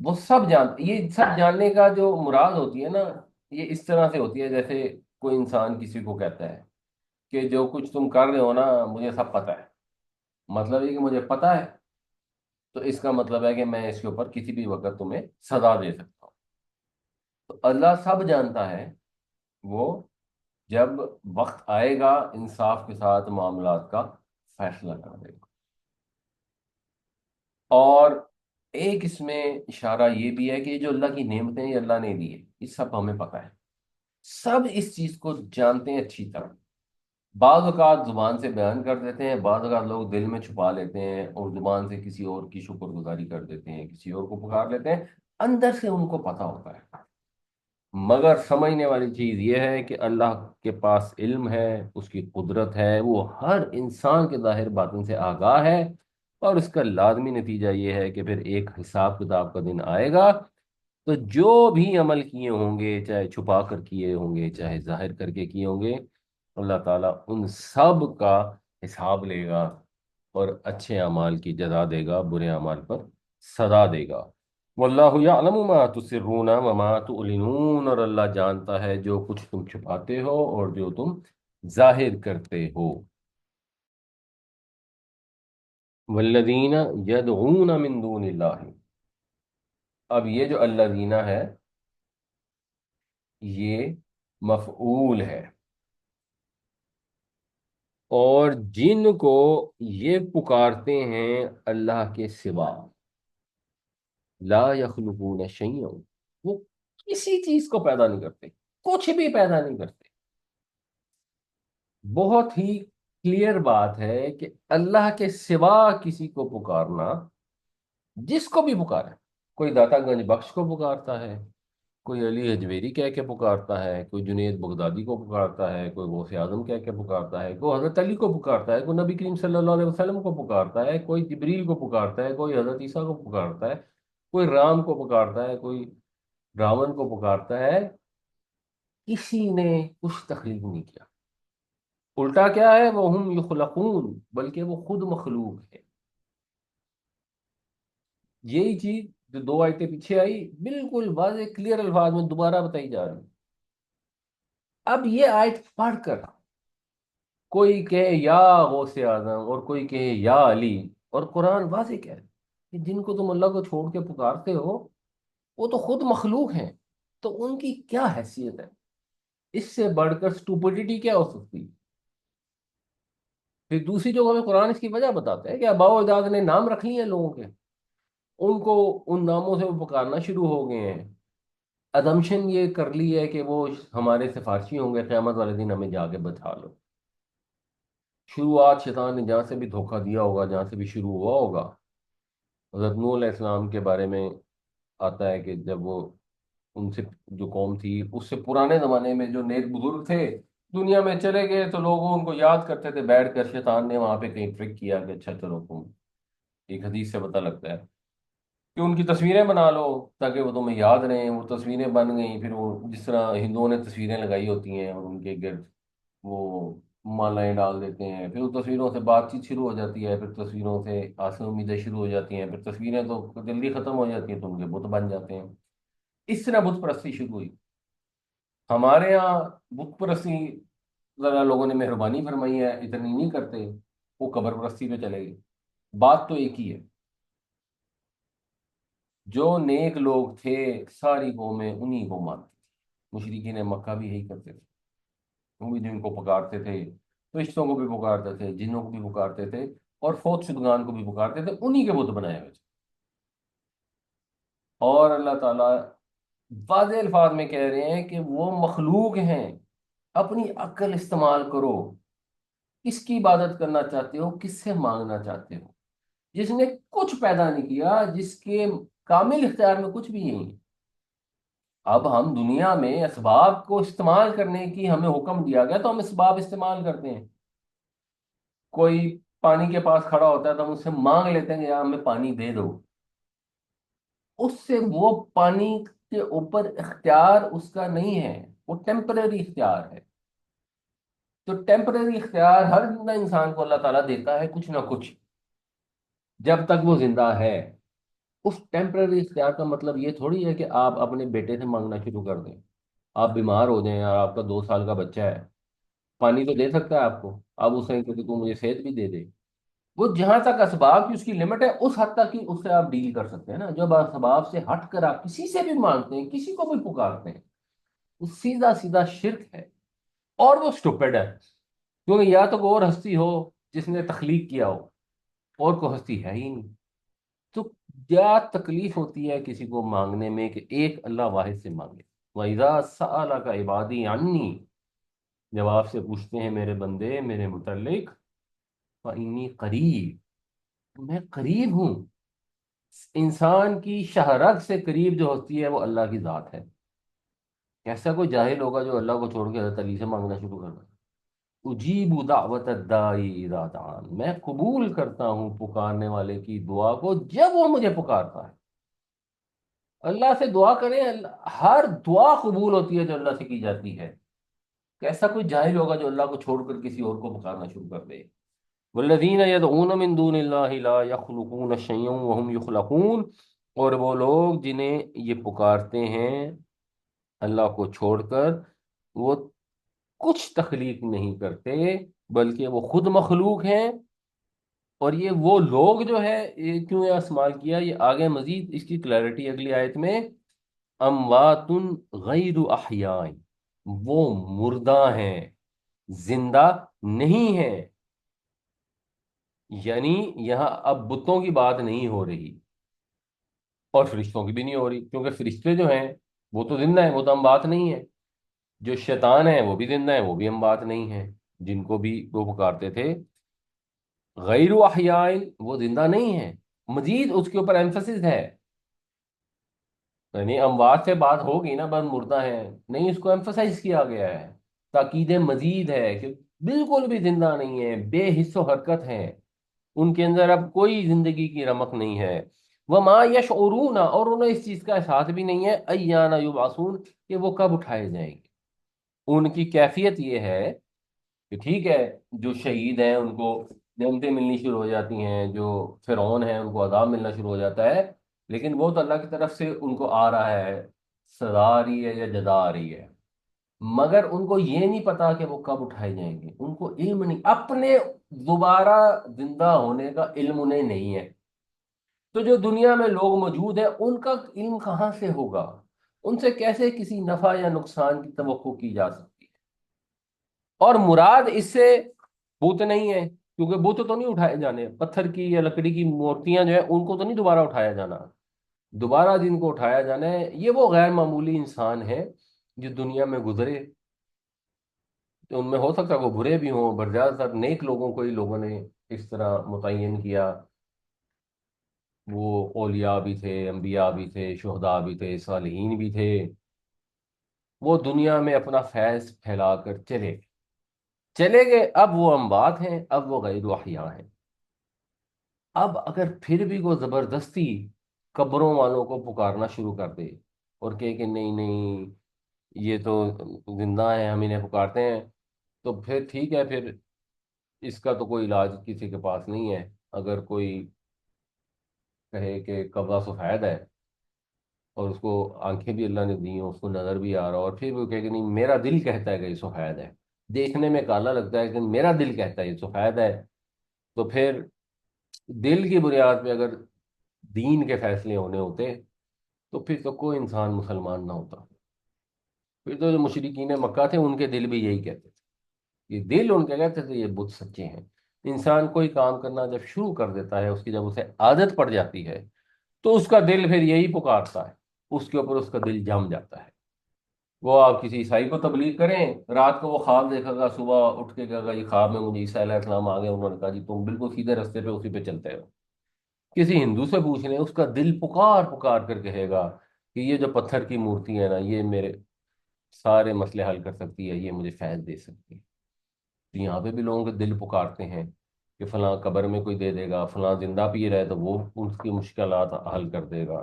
وہ سب جانتے۔ یہ سب جاننے کا جو مراد ہوتی ہے نا، یہ اس طرح سے ہوتی ہے جیسے کوئی انسان کسی کو کہتا ہے کہ جو کچھ تم کر رہے ہو نا، مجھے سب پتا ہے، مطلب یہ کہ مجھے پتا ہے، تو اس کا مطلب ہے کہ میں اس کے اوپر کسی بھی وقت تمہیں سزا دے سکتا ہوں۔ تو اللہ سب جانتا ہے، وہ جب وقت آئے گا انصاف کے ساتھ معاملات کا فیصلہ کر دے گا۔ اور ایک اس میں اشارہ یہ بھی ہے کہ یہ جو اللہ کی نعمتیں یہ اللہ نے دی ہے، یہ سب ہمیں پتہ ہے، سب اس چیز کو جانتے ہیں اچھی طرح۔ بعض اوقات زبان سے بیان کر دیتے ہیں، بعض اوقات لوگ دل میں چھپا لیتے ہیں اور زبان سے کسی اور کی شکر گزاری کر دیتے ہیں، کسی اور کو پکار لیتے ہیں، اندر سے ان کو پتہ ہوتا ہے۔ مگر سمجھنے والی چیز یہ ہے کہ اللہ کے پاس علم ہے، اس کی قدرت ہے، وہ ہر انسان کے ظاہر باطن سے آگاہ ہے، اور اس کا لازمی نتیجہ یہ ہے کہ پھر ایک حساب کتاب کا دن آئے گا، تو جو بھی عمل کیے ہوں گے، چاہے چھپا کر کیے ہوں گے، چاہے ظاہر کر کے کیے ہوں گے، اللہ تعالیٰ ان سب کا حساب لے گا، اور اچھے اعمال کی جزا دے گا، برے اعمال پر سزا دے گا۔ واللہ یعلم ما تسرون وما تعلنون، اور اللہ جانتا ہے جو کچھ تم چھپاتے ہو اور جو تم ظاہر کرتے ہو۔ والذین یدعون من دون اللہ، اب یہ جو الذین ہے یہ مفعول ہے، اور جن کو یہ پکارتے ہیں اللہ کے سوا، لا یخلقون شیئا، وہ کسی چیز کو پیدا نہیں کرتے، کچھ بھی پیدا نہیں کرتے۔ بہت ہی کلیئر بات ہے کہ اللہ کے سوا کسی کو پکارنا، جس کو بھی پکارے، کوئی داتا گنج بخش کو پکارتا ہے، کوئی علی حجویری کہہ کے پکارتا ہے، کوئی جنید بغدادی کو پکارتا ہے، کوئی غوث اعظم کہہ کے پکارتا ہے، کوئی حضرت علی کو پکارتا ہے، کوئی نبی کریم صلی اللہ علیہ وسلم کو پکارتا ہے، کوئی جبریل کو پکارتا ہے، کوئی حضرت عیسیٰ کو پکارتا ہے، کوئی رام کو پکارتا ہے، کوئی راون کو پکارتا ہے۔ کسی نے کچھ تخلیق نہیں کیا، الٹا کیا ہے، وہ ہم یخلقون، بلکہ وہ خود مخلوق ہے۔ یہی چیز جو دو آیتیں پیچھے آئی بالکل واضح کلیئر الفاظ میں دوبارہ بتائی جا رہی ہے۔ اب یہ آیت پڑھ کر کوئی کہے یا غوث اعظم اور کوئی کہے یا علی، اور قرآن واضح کہہ رہا ہے کہ جن کو تم اللہ کو چھوڑ کے پکارتے ہو وہ تو خود مخلوق ہیں، تو ان کی کیا حیثیت ہے؟ اس سے بڑھ کر سٹوپڈیٹی کیا ہو سکتی ہے؟ پھر دوسری جگہ میں قرآن اس کی وجہ بتاتا ہے کہ آباء و اجداد نے نام رکھ لیے ہیں لوگوں کے، ان کو ان ناموں سے وہ پکارنا شروع ہو گئے ہیں، ازمپشن یہ کر لی ہے کہ وہ ہمارے سفارشی ہوں گے، قیامت والے دن ہمیں جا کے بچا لو۔ شروعات شیطان نے جہاں سے بھی دھوکہ دیا ہوگا، جہاں سے بھی شروع ہوا ہوگا، حضرت نوح علیہ السلام کے بارے میں آتا ہے کہ جب وہ ان سے جو قوم تھی اس سے پرانے زمانے میں جو نیک بزرگ تھے دنیا میں چلے گئے، تو لوگوں ان کو یاد کرتے تھے بیٹھ کر، شیطان نے وہاں پہ کہیں ٹرک کیا کہ اچھا چلو تم، ایک حدیث سے پتہ لگتا ہے کہ ان کی تصویریں بنا لو تاکہ وہ تمہیں یاد رہیں، وہ تصویریں بن گئیں، پھر وہ جس طرح ہندوؤں نے تصویریں لگائی ہوتی ہیں اور ان کے گرد وہ مالائیں ڈال دیتے ہیں، پھر ان تصویروں سے بات چیت شروع ہو جاتی ہے، پھر تصویروں سے آسیں امیدیں شروع ہو جاتی ہیں، پھر تصویریں تو جلدی ختم ہو جاتی ہیں تو ان کے بت بن جاتے ہیں۔ اس طرح بت پرستی شروع ہوئی ہمارے یہاں۔ بت پرستی ذرا لوگوں نے مہربانی فرمائی ہے، اتنی نہیں کرتے، وہ قبر پرستی پہ چلے گئے۔ بات تو ایک ہی ہے، جو نیک لوگ تھے ساری قومیں انہی کو مانتی تھی۔ مشرکین مکہ بھی یہی کرتے تھے، وہ بھی جن کو پکارتے تھے، فرشتوں کو بھی پکارتے تھے، جنوں کو بھی پکارتے تھے، اور فوت شدگان کو بھی پکارتے تھے، انہی کے بت بنائے ہوئے تھے۔ اور اللہ تعالیٰ واضح الفاظ میں کہہ رہے ہیں کہ وہ مخلوق ہیں، اپنی عقل استعمال کرو، کس کی عبادت کرنا چاہتے ہو، کس سے مانگنا چاہتے ہو، جس نے کچھ پیدا نہیں کیا، جس کے کامل اختیار میں کچھ بھی نہیں ہے۔ اب ہم دنیا میں اسباب کو استعمال کرنے کی ہمیں حکم دیا گیا تو ہم اسباب استعمال کرتے ہیں۔ کوئی پانی کے پاس کھڑا ہوتا ہے تو ہم اس سے مانگ لیتے ہیں کہ یار ہمیں پانی دے دو، اس سے وہ پانی کے اوپر اختیار اس کا نہیں ہے، وہ ٹیمپرری اختیار ہے۔ تو ٹیمپرری اختیار ہر زندہ انسان کو اللہ تعالیٰ دیتا ہے کچھ نہ کچھ، جب تک وہ زندہ ہے۔ اس ٹیمپرری اختیار کا مطلب یہ تھوڑی ہے کہ آپ اپنے بیٹے سے مانگنا شروع کر دیں۔ آپ بیمار ہو جائیں اور آپ کا 2 سال کا بچہ ہے، پانی تو دے سکتا ہے آپ کو، آپ اسے کہ تو مجھے صحت بھی دے دے۔ وہ جہاں تک اسباب کی اس کی لمٹ ہے اس حد تک ہی اس سے آپ ڈیل کر سکتے ہیں نا۔ جب اسباب سے ہٹ کر آپ کسی سے بھی مانگتے ہیں، کسی کو بھی پکارتے ہیں، وہ سیدھا سیدھا شرک ہے، اور وہ اسٹوپڈ ہے، کیونکہ یا تو کوئی اور ہستی ہو جس نے تخلیق کیا ہو، اور کوئی ہستی ہے ہی نہیں۔ تو کیا تکلیف ہوتی ہے کسی کو مانگنے میں کہ ایک اللہ واحد سے مانگے؟ وَإِذَا سَأَلَكَ عِبَادِي عَنِّي، جب آپ سے پوچھتے ہیں میرے بندے میرے متعلق، فَإِنِّي قریب، میں قریب ہوں۔ انسان کی شہرگ سے قریب جو ہوتی ہے وہ اللہ کی ذات ہے۔ ایسا کوئی جاہل ہوگا جو اللہ کو چھوڑ کے حضرت علی سے مانگنا شروع کر دے؟ اجیب دعوت الداعی اذا دعان، میں قبول کرتا ہوں پکارنے والے کی دعا کو جب وہ مجھے پکارتا ہے۔ اللہ سے دعا کریں، ہر دعا قبول ہوتی ہے جو اللہ سے کی جاتی ہے۔ کیسا کوئی جاہل ہوگا جو اللہ کو چھوڑ کر کسی اور کو پکارنا شروع کر دے؟ والذین یدعون من دون اللہ لا یخلقون شیئا وهم یخلقون، اور وہ لوگ جنہیں یہ پکارتے ہیں اللہ کو چھوڑ کر، وہ کچھ تخلیق نہیں کرتے بلکہ وہ خود مخلوق ہیں۔ اور یہ وہ لوگ جو ہے، یہ کیوں یہ استعمال کیا، یہ آگے مزید اس کی کلیئرٹی اگلی آیت میں، اموات غیر احیاء، وہ مردہ ہیں، زندہ نہیں ہیں۔ یعنی یہاں اب بتوں کی بات نہیں ہو رہی، اور فرشتوں کی بھی نہیں ہو رہی، کیونکہ فرشتے جو ہیں وہ تو زندہ ہیں، وہ تو ہم بات نہیں ہے۔ جو شیطان ہیں وہ بھی زندہ ہیں، وہ بھی ہم بات نہیں ہے، جن کو بھی وہ پکارتے تھے۔ غیر احیاء، وہ زندہ نہیں ہیں، مزید اس کے اوپر ایمفسس ہے، یعنی اموات سے بات ہوگی نا، بس مردہ ہیں نہیں، اس کو ایمفسائز کیا گیا ہے، تاکید مزید ہے کہ بالکل بھی زندہ نہیں ہے، بے حس و حرکت ہیں، ان کے اندر اب کوئی زندگی کی رمق نہیں ہے۔ وما یشعرون، اور انہیں اس چیز کا احساس بھی نہیں ہے، ایان یبعثون، کہ وہ کب اٹھائے جائیں گے۔ ان کی کیفیت یہ ہے کہ ٹھیک ہے، جو شہید ہیں ان کو نعمتیں ملنی شروع ہو جاتی ہیں، جو فرعون ہیں ان کو عذاب ملنا شروع ہو جاتا ہے، لیکن وہ تو اللہ کی طرف سے ان کو آ رہا ہے، سزا آ رہی ہے یا جزا آ رہی ہے، مگر ان کو یہ نہیں پتا کہ وہ کب اٹھائے جائیں گے، ان کو علم نہیں، اپنے دوبارہ زندہ ہونے کا علم انہیں نہیں ہے۔ تو جو دنیا میں لوگ موجود ہیں ان کا علم کہاں سے ہوگا؟ ان سے کیسے کسی نفع یا نقصان کی توقع کی جا سکتی ہے؟ اور مراد اس سے بت نہیں ہے، کیونکہ بت تو نہیں اٹھائے جانے، پتھر کی یا لکڑی کی مورتیاں جو ہیں ان کو تو نہیں دوبارہ اٹھایا جانا۔ دوبارہ جن کو اٹھایا جانا ہے یہ وہ غیر معمولی انسان ہیں جو دنیا میں گزرے، تو ان میں ہو سکتا ہے وہ برے بھی ہوں، بٹ زیادہ تر نیک لوگوں کو ہی لوگوں نے اس طرح متعین کیا۔ وہ اولیاء بھی تھے، انبیاء بھی تھے، شہداء بھی تھے، صالحین بھی تھے، وہ دنیا میں اپنا فیض پھیلا کر چلے گئے، اب وہ اموات ہیں، اب وہ غیر احیاء ہیں۔ اب اگر پھر بھی وہ زبردستی قبروں والوں کو پکارنا شروع کر دے اور کہے کہ نہیں نہیں یہ تو زندہ ہیں، ہم انہیں پکارتے ہیں، تو پھر ٹھیک ہے، پھر اس کا تو کوئی علاج کسی کے پاس نہیں ہے۔ اگر کوئی کہے کہ قبضہ سفید ہے اور اس کو آنکھیں بھی اللہ نے دی ہیں، اس کو نظر بھی آ رہا اور پھر وہ کہے کہ نہیں میرا دل کہتا ہے کہ یہ سفید ہے، دیکھنے میں کالا لگتا ہے کہ میرا دل کہتا ہے یہ سفید ہے، تو پھر دل کی بنیاد پہ اگر دین کے فیصلے ہونے ہوتے تو پھر تو کوئی انسان مسلمان نہ ہوتا۔ پھر تو جو مشرکین مکہ تھے ان کے دل بھی یہی کہتے تھے، یہ دل ان کے کہتے تھے یہ بت سچے ہیں۔ انسان کوئی کام کرنا جب شروع کر دیتا ہے، اس کی جب اسے عادت پڑ جاتی ہے تو اس کا دل پھر یہی پکارتا ہے، اس کے اوپر اس کا دل جم جاتا ہے۔ وہ آپ کسی عیسائی کو تبلیغ کریں، رات کو وہ خواب دیکھے گا، صبح اٹھ کے کہے گا یہ خواب میں مجھے عیسیٰ علیہ السلام آ گئے، انہوں نے کہا جی تم بالکل سیدھے رستے پہ اسی پہ چلتے ہو۔ کسی ہندو سے پوچھ لیں، اس کا دل پکار پکار کر کہے گا کہ یہ جو پتھر کی مورتی ہے نا، یہ میرے سارے مسئلے حل کر سکتی ہے، یہ مجھے فیض دے سکتی ہے۔ تو یہاں پہ بھی لوگوں کے دل پکارتے ہیں کہ فلاں قبر میں کوئی دے دے گا، فلاں زندہ پی رہے تو وہ اس کی مشکلات حل کر دے گا۔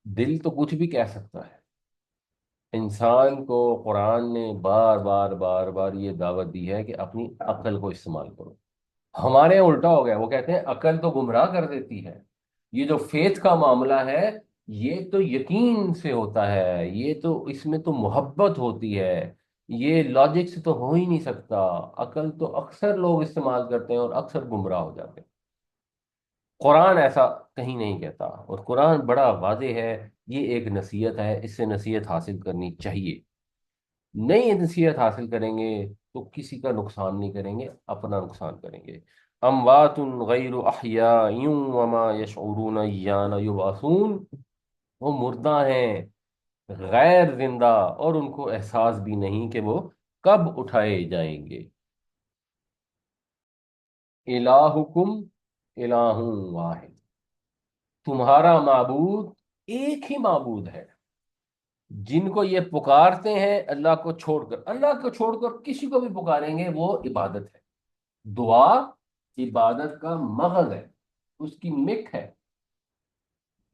دل تو کچھ بھی کہہ سکتا ہے۔ انسان کو قرآن نے بار بار بار بار یہ دعوت دی ہے کہ اپنی عقل کو استعمال کرو۔ ہمارے یہاں الٹا ہو گیا، وہ کہتے ہیں عقل تو گمراہ کر دیتی ہے، یہ جو فیتھ کا معاملہ ہے یہ تو یقین سے ہوتا ہے، یہ تو اس میں تو محبت ہوتی ہے، یہ لاجک سے تو ہو ہی نہیں سکتا۔ عقل تو اکثر لوگ استعمال کرتے ہیں اور اکثر گمراہ ہو جاتے ہیں۔ قرآن ایسا کہیں نہیں کہتا، اور قرآن بڑا واضح ہے، یہ ایک نصیحت ہے، اس سے نصیحت حاصل کرنی چاہیے۔ نئی نصیحت حاصل کریں گے تو کسی کا نقصان نہیں کریں گے، اپنا نقصان کریں گے۔ اموات غیر احیاء وما یشعرون ایان یبعثون، وہ مردہ ہیں غیر زندہ، اور ان کو احساس بھی نہیں کہ وہ کب اٹھائے جائیں گے۔ الہکم الہ واحد، تمہارا معبود ایک ہی معبود ہے۔ جن کو یہ پکارتے ہیں اللہ کو چھوڑ کر، اللہ کو چھوڑ کر کسی کو بھی پکاریں گے وہ عبادت ہے۔ دعا عبادت کا مغز ہے، اس کی مک ہے،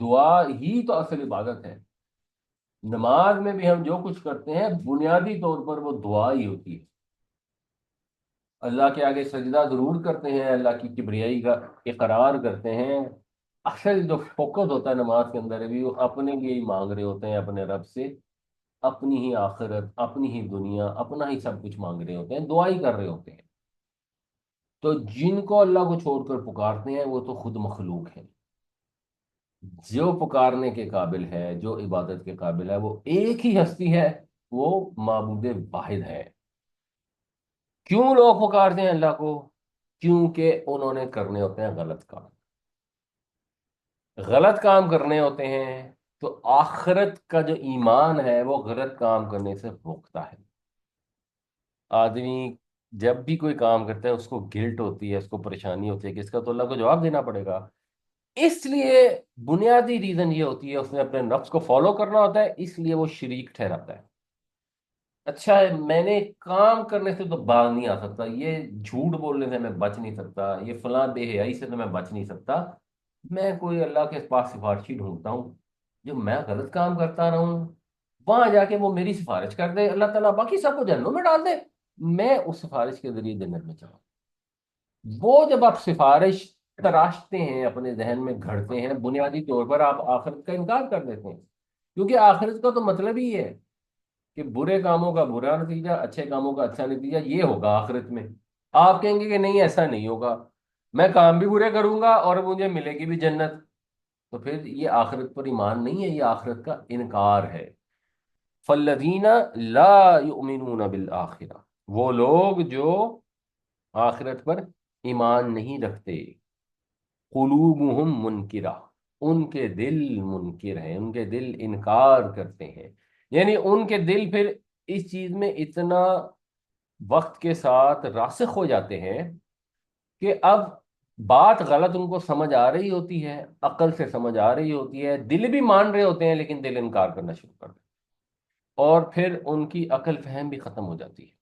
دعا ہی تو اصل عبادت ہے۔ نماز میں بھی ہم جو کچھ کرتے ہیں بنیادی طور پر وہ دعا ہی ہوتی ہے۔ اللہ کے آگے سجدہ ضرور کرتے ہیں، اللہ کی کبریائی کا اقرار کرتے ہیں، اصل جو فوکس ہوتا ہے نماز کے اندر بھی وہ اپنے لیے ہی مانگ رہے ہوتے ہیں، اپنے رب سے اپنی ہی آخرت، اپنی ہی دنیا، اپنا ہی سب کچھ مانگ رہے ہوتے ہیں، دعا ہی کر رہے ہوتے ہیں۔ تو جن کو اللہ کو چھوڑ کر پکارتے ہیں وہ تو خود مخلوق ہیں۔ جو پکارنے کے قابل ہے، جو عبادت کے قابل ہے، وہ ایک ہی ہستی ہے، وہ معبود واحد ہے۔ کیوں لوگ پکارتے ہیں اللہ کو؟ کیونکہ انہوں نے کرنے ہوتے ہیں غلط کام، غلط کام کرنے ہوتے ہیں، تو آخرت کا جو ایمان ہے وہ غلط کام کرنے سے روکتا ہے۔ آدمی جب بھی کوئی کام کرتا ہے اس کو گلٹ ہوتی ہے، اس کو پریشانی ہوتی ہے کہ اس کا تو اللہ کو جواب دینا پڑے گا، اس لیے بنیادی ریزن یہ ہوتی ہے اس نے اپنے نفس کو فالو کرنا ہوتا ہے، اس لیے وہ شریک ٹھہراتا ہے۔ اچھا ہے، میں نے کام کرنے سے تو باز نہیں آ سکتا، یہ جھوٹ بولنے سے میں بچ نہیں سکتا، یہ فلاں بے حیائی سے تو میں بچ نہیں سکتا، میں کوئی اللہ کے پاس سفارشی ڈھونڈتا ہوں جو میں غلط کام کرتا رہا ہوں، وہاں جا کے وہ میری سفارش کر دے، اللہ تعالیٰ باقی سب کو جہنم میں ڈال دے، میں اس سفارش کے ذریعے جنت میں جاؤں۔ وہ جب آپ سفارش تراشتے ہیں، اپنے ذہن میں گھڑتے ہیں، بنیادی طور پر آپ آخرت کا انکار کر دیتے ہیں، کیونکہ آخرت کا تو مطلب ہی ہے کہ برے کاموں کا برا نتیجہ، اچھے کاموں کا اچھا نتیجہ یہ ہوگا آخرت میں۔ آپ کہیں گے کہ نہیں ایسا نہیں ہوگا، میں کام بھی برے کروں گا اور مجھے ملے گی بھی جنت، تو پھر یہ آخرت پر ایمان نہیں ہے، یہ آخرت کا انکار ہے۔ فالذین لا یؤمنون بالآخرہ، وہ لوگ جو آخرت پر ایمان نہیں رکھتے، قلوبہم منکرہ، ان کے دل منکر ہیں، ان کے دل انکار کرتے ہیں، یعنی ان کے دل پھر اس چیز میں اتنا وقت کے ساتھ راسخ ہو جاتے ہیں کہ اب بات غلط ان کو سمجھ آ رہی ہوتی ہے، عقل سے سمجھ آ رہی ہوتی ہے، دل بھی مان رہے ہوتے ہیں لیکن دل انکار کرنا شروع کر دیتے ہیں، اور پھر ان کی عقل فہم بھی ختم ہو جاتی ہے۔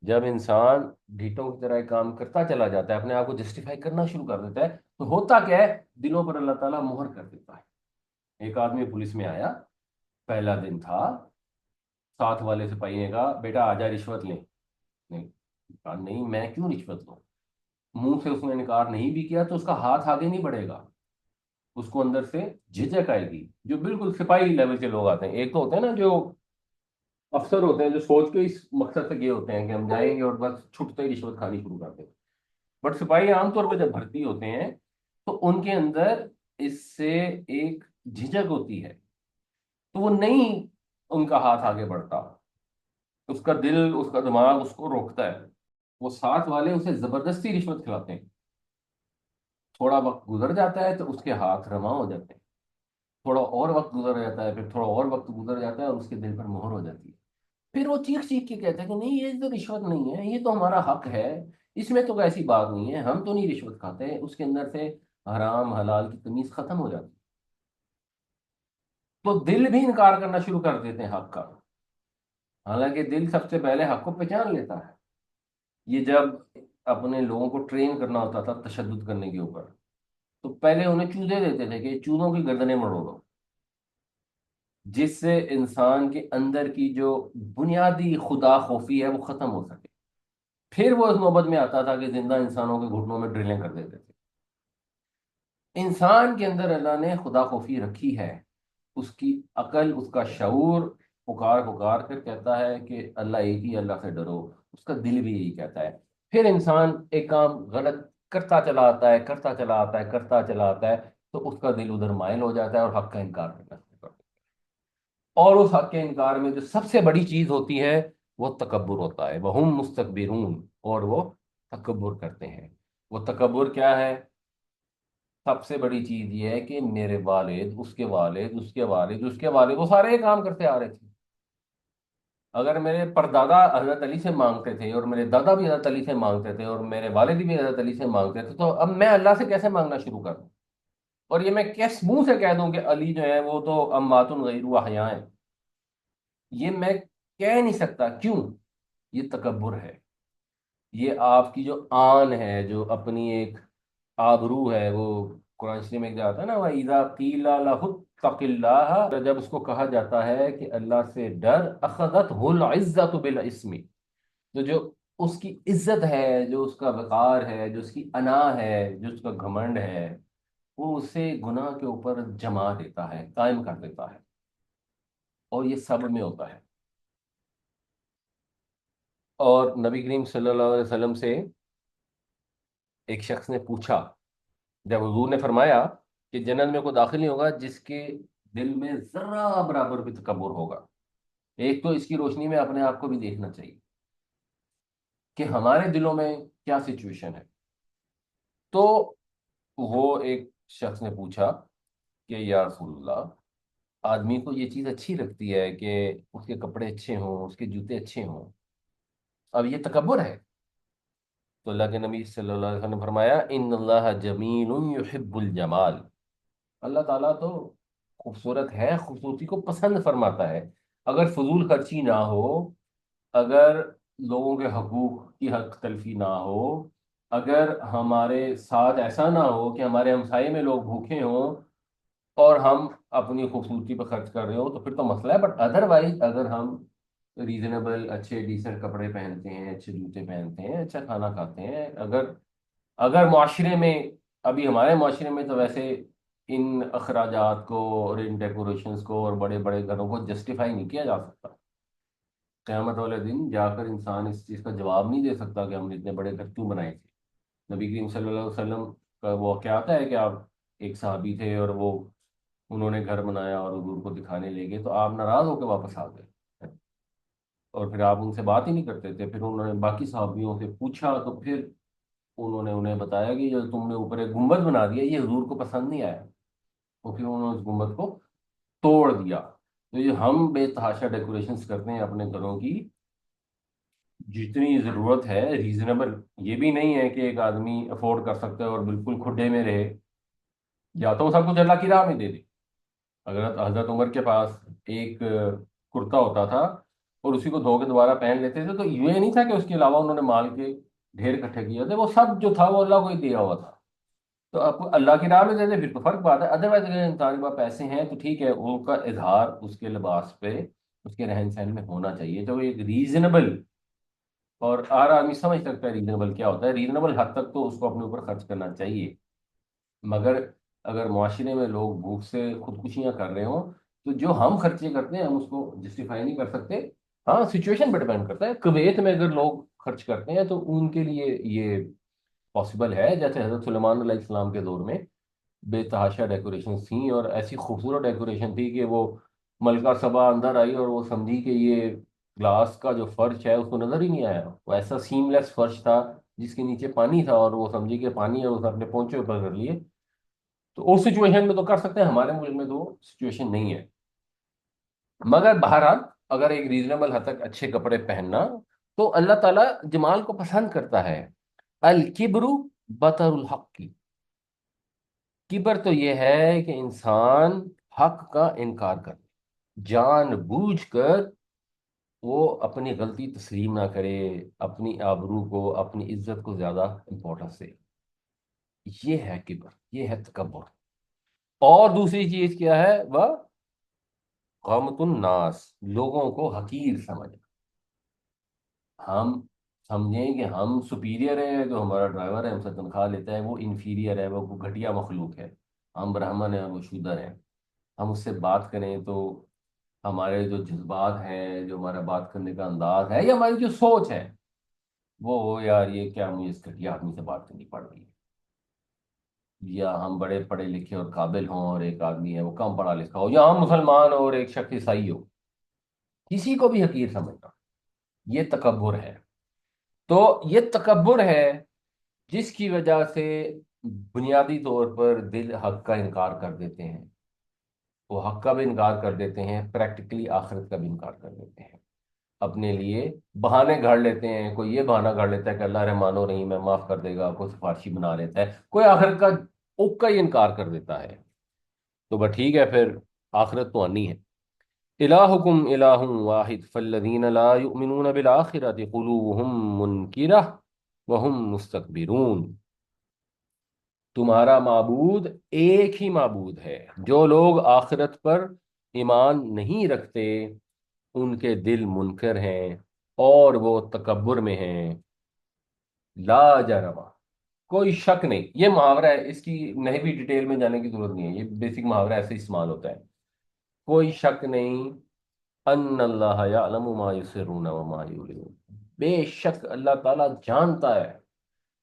جب انسان ڈھیٹوں کی طرح کام کرتا چلا جاتا ہے، اپنے آپ کو جسٹیفائی کرنا شروع کر دیتا ہے، تو ہوتا کیا ہے، دلوں پر اللہ تعالیٰ مہر کر دیتا ہے۔ ایک آدمی پولیس میں آیا، پہلا دن تھا، ساتھ والے سپاہی نے کہا بیٹا آجا رشوت لیں، نہیں کہا نہیں میں کیوں رشوت لوں، منہ سے اس نے انکار نہیں بھی کیا تو اس کا ہاتھ آگے نہیں بڑھے گا، اس کو اندر سے جھجک آئے گی۔ جو بالکل سپاہی لیول کے لوگ آتے ہیں، ایک تو ہوتے ہیں نا جو افسر ہوتے ہیں جو سوچ کے اس مقصد سے گئے ہوتے ہیں کہ ہم جائیں گے اور بس چھٹتے ہی رشوت کھانی شروع کر دیں، بٹ سپاہی عام طور پہ جب بھرتی ہوتے ہیں تو ان کے اندر اس سے ایک جھجک ہوتی ہے، تو وہ نہیں ان کا ہاتھ آگے بڑھتا، اس کا دل اس کا دماغ اس کو روکتا ہے، وہ ساتھ والے اسے زبردستی رشوت کھلاتے ہیں، تھوڑا وقت گزر جاتا ہے تو اس کے ہاتھ رواں ہو جاتے ہیں، تھوڑا اور وقت گزر جاتا ہے، پھر تھوڑا اور وقت گزر جاتا ہے اور اس کے دل پر مہر ہو جاتی ہے، پھر وہ چیخ چیخ کے کہتا ہے کہ نہیں یہ تو رشوت نہیں ہے، یہ تو ہمارا حق ہے، اس میں تو ایسی بات نہیں ہے، ہم تو نہیں رشوت کھاتے، اس کے اندر سے حرام حلال کی تمیز ختم ہو جاتی، تو دل بھی انکار کرنا شروع کر دیتے ہیں حق کا، حالانکہ دل سب سے پہلے حق کو پہچان لیتا ہے۔ یہ جب اپنے لوگوں کو ٹرین کرنا ہوتا تھا تشدد کرنے کے اوپر، تو پہلے انہیں چوزے دیتے تھے کہ چوزوں کی گردنیں مڑو، جس سے انسان کے اندر کی جو بنیادی خدا خوفی ہے وہ ختم ہو سکے، پھر وہ اس نوبت میں آتا تھا کہ زندہ انسانوں کے گھٹنوں میں ڈرلیں کر دیتے تھے۔ انسان کے اندر اللہ نے خدا خوفی رکھی ہے، اس کی عقل اس کا شعور پکار پکار کر کہتا ہے کہ اللہ ایک ہی اللہ سے ڈرو، اس کا دل بھی یہی کہتا ہے، پھر انسان ایک کام غلط کرتا چلا آتا ہے، کرتا چلا آتا ہے، کرتا چلا آتا ہے، تو اس کا دل ادھر مائل ہو جاتا ہے اور حق کا انکار کرنا شروع کرتا ہے، اور اس حق کے انکار میں جو سب سے بڑی چیز ہوتی ہے وہ تکبر ہوتا ہے، وہ مستکبرون، اور وہ تکبر کرتے ہیں۔ وہ تکبر کیا ہے؟ سب سے بڑی چیز یہ ہے کہ میرے والد، اس کے والد، اس کے والد، اس کے والد، وہ سارے یہ کام کرتے آ رہے تھے، اگر میرے پردادا حضرت علی سے مانگتے تھے اور میرے دادا بھی حضرت علی سے مانگتے تھے اور میرے والد بھی حضرت علی سے مانگتے تھے، تو اب میں اللہ سے کیسے مانگنا شروع کر دوں؟ اور یہ میں کس منہ سے کہہ دوں کہ علی جو ہے وہ تو اموات غیر احیاء ہیں؟ یہ میں کہہ نہیں سکتا، کیوں؟ یہ تکبر ہے، یہ آپ کی جو آن ہے، جو اپنی ایک آبرو ہے، وہ قرآن شریف میں کیا آتا ہے نا، وَإِذَا قِيلَ لَهُ اتَّقِ اللَّهَ، جب اس کو کہا جاتا ہے کہ اللہ سے ڈر، أَخَذَتْهُ الْعِزَّةُ بِالْإِثْمِ، تو جو اس کی عزت ہے، جو اس کا وقار ہے، جو اس کی انا ہے، جو اس کا گھمنڈ ہے، وہ اسے گناہ کے اوپر جما دیتا ہے، قائم کر دیتا ہے، اور یہ سب میں ہوتا ہے۔ اور نبی کریم صلی اللہ علیہ وسلم سے ایک شخص نے پوچھا، جب حضور نے فرمایا کہ جنت میں کوئی داخل نہیں ہوگا جس کے دل میں ذرہ برابر بھی تکبر ہوگا، ایک تو اس کی روشنی میں اپنے آپ کو بھی دیکھنا چاہیے کہ ہمارے دلوں میں کیا سچویشن ہے۔ تو وہ ایک شخص نے پوچھا کہ یا رسول اللہ، آدمی کو یہ چیز اچھی لگتی ہے کہ اس کے کپڑے اچھے ہوں، اس کے جوتے اچھے ہوں، اب یہ تکبر ہے؟ تو اللہ کے نبی صلی اللہ علیہ وسلم نے فرمایا ان اللہ جمیل یحب الجمال، اللہ تعالیٰ تو خوبصورت ہے، خوبصورتی کو پسند فرماتا ہے، اگر فضول خرچی نہ ہو، اگر لوگوں کے حقوق کی حق تلفی نہ ہو، اگر ہمارے ساتھ ایسا نہ ہو کہ ہمارے ہمسائے میں لوگ بھوکے ہوں اور ہم اپنی خوبصورتی پہ خرچ کر رہے ہو، تو پھر تو مسئلہ ہے، بٹ ادر وائز اگر ہم ریزنیبل اچھے ڈیسنٹ کپڑے پہنتے ہیں، اچھے جوتے پہنتے ہیں، اچھا کھانا کھاتے ہیں، اگر اگر معاشرے میں، ابھی ہمارے معاشرے میں تو ویسے ان اخراجات کو اور ان ڈیکوریشنز کو اور بڑے بڑے گھروں کو جسٹیفائی نہیں کیا جا سکتا، قیامت والے دن جا کر انسان اس چیز کا جواب نہیں دے سکتا کہ ہم نے اتنے بڑے گھر کیوں بنائے تھے۔ نبی کریم صلی اللہ علیہ وسلم کا وہ کیا آتا ہے کہ آپ ایک صحابی تھے اور وہ انہوں نے گھر بنایا اور حضور کو دکھانے لے گئے، تو آپ ناراض ہو کے واپس آ گئے، اور پھر آپ ان سے بات ہی نہیں کرتے تھے، پھر انہوں نے باقی صحابیوں سے پوچھا تو پھر انہوں نے انہیں بتایا کہ جو تم نے اوپر ایک گنبد بنا دیا یہ حضور کو پسند نہیں آیا، تو پھر انہوں نے اس گنبد کو توڑ دیا۔ تو یہ ہم بے تحاشا ڈیکوریشنز کرتے ہیں اپنے گھروں کی، جتنی ضرورت ہے ریزنیبل، یہ بھی نہیں ہے کہ ایک آدمی افورڈ کر سکتا ہے اور بالکل کھڈے میں رہے، یا تو وہ سب کچھ اللہ کی راہ میں دے دے۔ حضرت عمر کے پاس ایک کرتا ہوتا تھا اور اسی کو دھو کے دوبارہ پہن لیتے تھے، تو یہ نہیں تھا کہ اس کے علاوہ انہوں نے مال کے ڈھیر اکٹھے کیے تھے، وہ سب جو تھا وہ اللہ کو ہی دیا ہوا تھا، تو آپ اللہ کی راہ میں دے دیں پھر تو فرق بات ہے، ادروائز اگر انسان کے پاس پیسے ہیں تو ٹھیک ہے، ان کا اظہار اس کے لباس پہ، اس کے رہن سہن میں ہونا چاہیے، جو ایک ریزنبل، اور ہر آدمی سمجھ سکتا ہے ریزنبل کیا ہوتا ہے، ریزنبل حد تک تو اس کو اپنے اوپر خرچ کرنا چاہیے۔ مگر اگر معاشرے میں لوگ بھوک سے خودکشیاں کر رہے ہوں تو جو ہم خرچے کرتے ہیں ہم اس کو جسٹیفائی نہیں کر سکتے۔ ہاں سچویشن پہ ڈپینڈ کرتا ہے، کویت میں اگر لوگ خرچ کرتے ہیں تو ان کے لیے یہ پاسبل ہے، جیسے حضرت سلیمان علیہ السلام کے دور میں بے تحاشا ڈیکوریشن تھیں، اور ایسی خوبصورت ڈیکوریشن تھی کہ وہ ملکہ سبا اندر آئی اور وہ سمجھی کہ یہ گلاس کا جو فرش ہے اس کو نظر ہی نہیں آیا، وہ ایسا سیم لیس فرش تھا جس کے نیچے پانی تھا، اور وہ سمجھی کہ پانی ہے، اس نے اپنے پونچے اوپر کر لیے۔ تو اس سچویشن میں تو کر سکتے ہیں، ہمارے ملک میں تو سچویشن نہیں ہے۔ مگر بہرحال اگر ایک ریزنیبل حد تک اچھے کپڑے پہننا، تو اللہ تعالیٰ جمال کو پسند کرتا ہے۔ الکبر بطر الحق کی، کبر تو یہ ہے کہ انسان حق کا انکار کر، جان بوجھ کر وہ اپنی غلطی تسلیم نہ کرے، اپنی آبرو کو، اپنی عزت کو زیادہ امپورٹنس دے، یہ ہے کبر، یہ ہے تکبر۔ اور دوسری چیز کیا ہے وہ؟ غمت الناس، لوگوں کو حقیر سمجھ، ہم سمجھیں کہ ہم سپیریئر ہیں، جو ہمارا ڈرائیور ہے ہم سے تنخواہ لیتا ہے وہ انفیریئر ہے، وہ گھٹیا مخلوق ہے، ہم برہمن ہیں وہ شودر ہیں، ہم اس سے بات کریں تو ہمارے جو جذبات ہیں، جو ہمارا بات کرنے کا انداز ہے، یا ہماری جو سوچ ہے، وہ ہو یار یہ کیا مجھے اس گھٹیا آدمی سے بات کرنی پڑ رہی ہے، یا ہم بڑے پڑھے لکھے اور قابل ہوں اور ایک آدمی ہے وہ کم پڑھا لکھا ہو، یا ہم مسلمان ہو اور ایک شخص عیسائی ہو، کسی کو بھی حقیر سمجھنا یہ تکبر ہے۔ تو یہ تکبر ہے جس کی وجہ سے بنیادی طور پر دل حق کا انکار کر دیتے ہیں، وہ حق کا بھی انکار کر دیتے ہیں، پریکٹیکلی آخرت کا بھی انکار کر دیتے ہیں، اپنے لیے بہانے گھڑ لیتے ہیں۔ کوئی یہ بہانہ گھڑ لیتا ہے کہ اللہ رحمان و رحیم ہے معاف کر دے گا، کوئی سفارشی بنا لیتا ہے، کوئی آخرت کا کا ہی انکار کر دیتا ہے۔ تو بس ٹھیک ہے پھر، آخرت تو آنی ہے۔ الہکم الہ واحد فالذین لا یؤمنون بالآخرۃ قلوبہم منکرہ وہم مستکبرون، تمہارا معبود ایک ہی معبود ہے، جو لوگ آخرت پر ایمان نہیں رکھتے ان کے دل منکر ہیں اور وہ تکبر میں ہیں۔ لا جرم، کوئی شک نہیں، یہ محاورہ ہے، اس کی نہیں بھی ڈیٹیل میں جانے کی ضرورت نہیں ہے، یہ بیسک محاورہ ایسے استعمال ہوتا ہے۔ کوئی شک نہیں، ان اللہ یعلم ما یسرون وما یعلنون، بے شک اللہ تعالیٰ جانتا ہے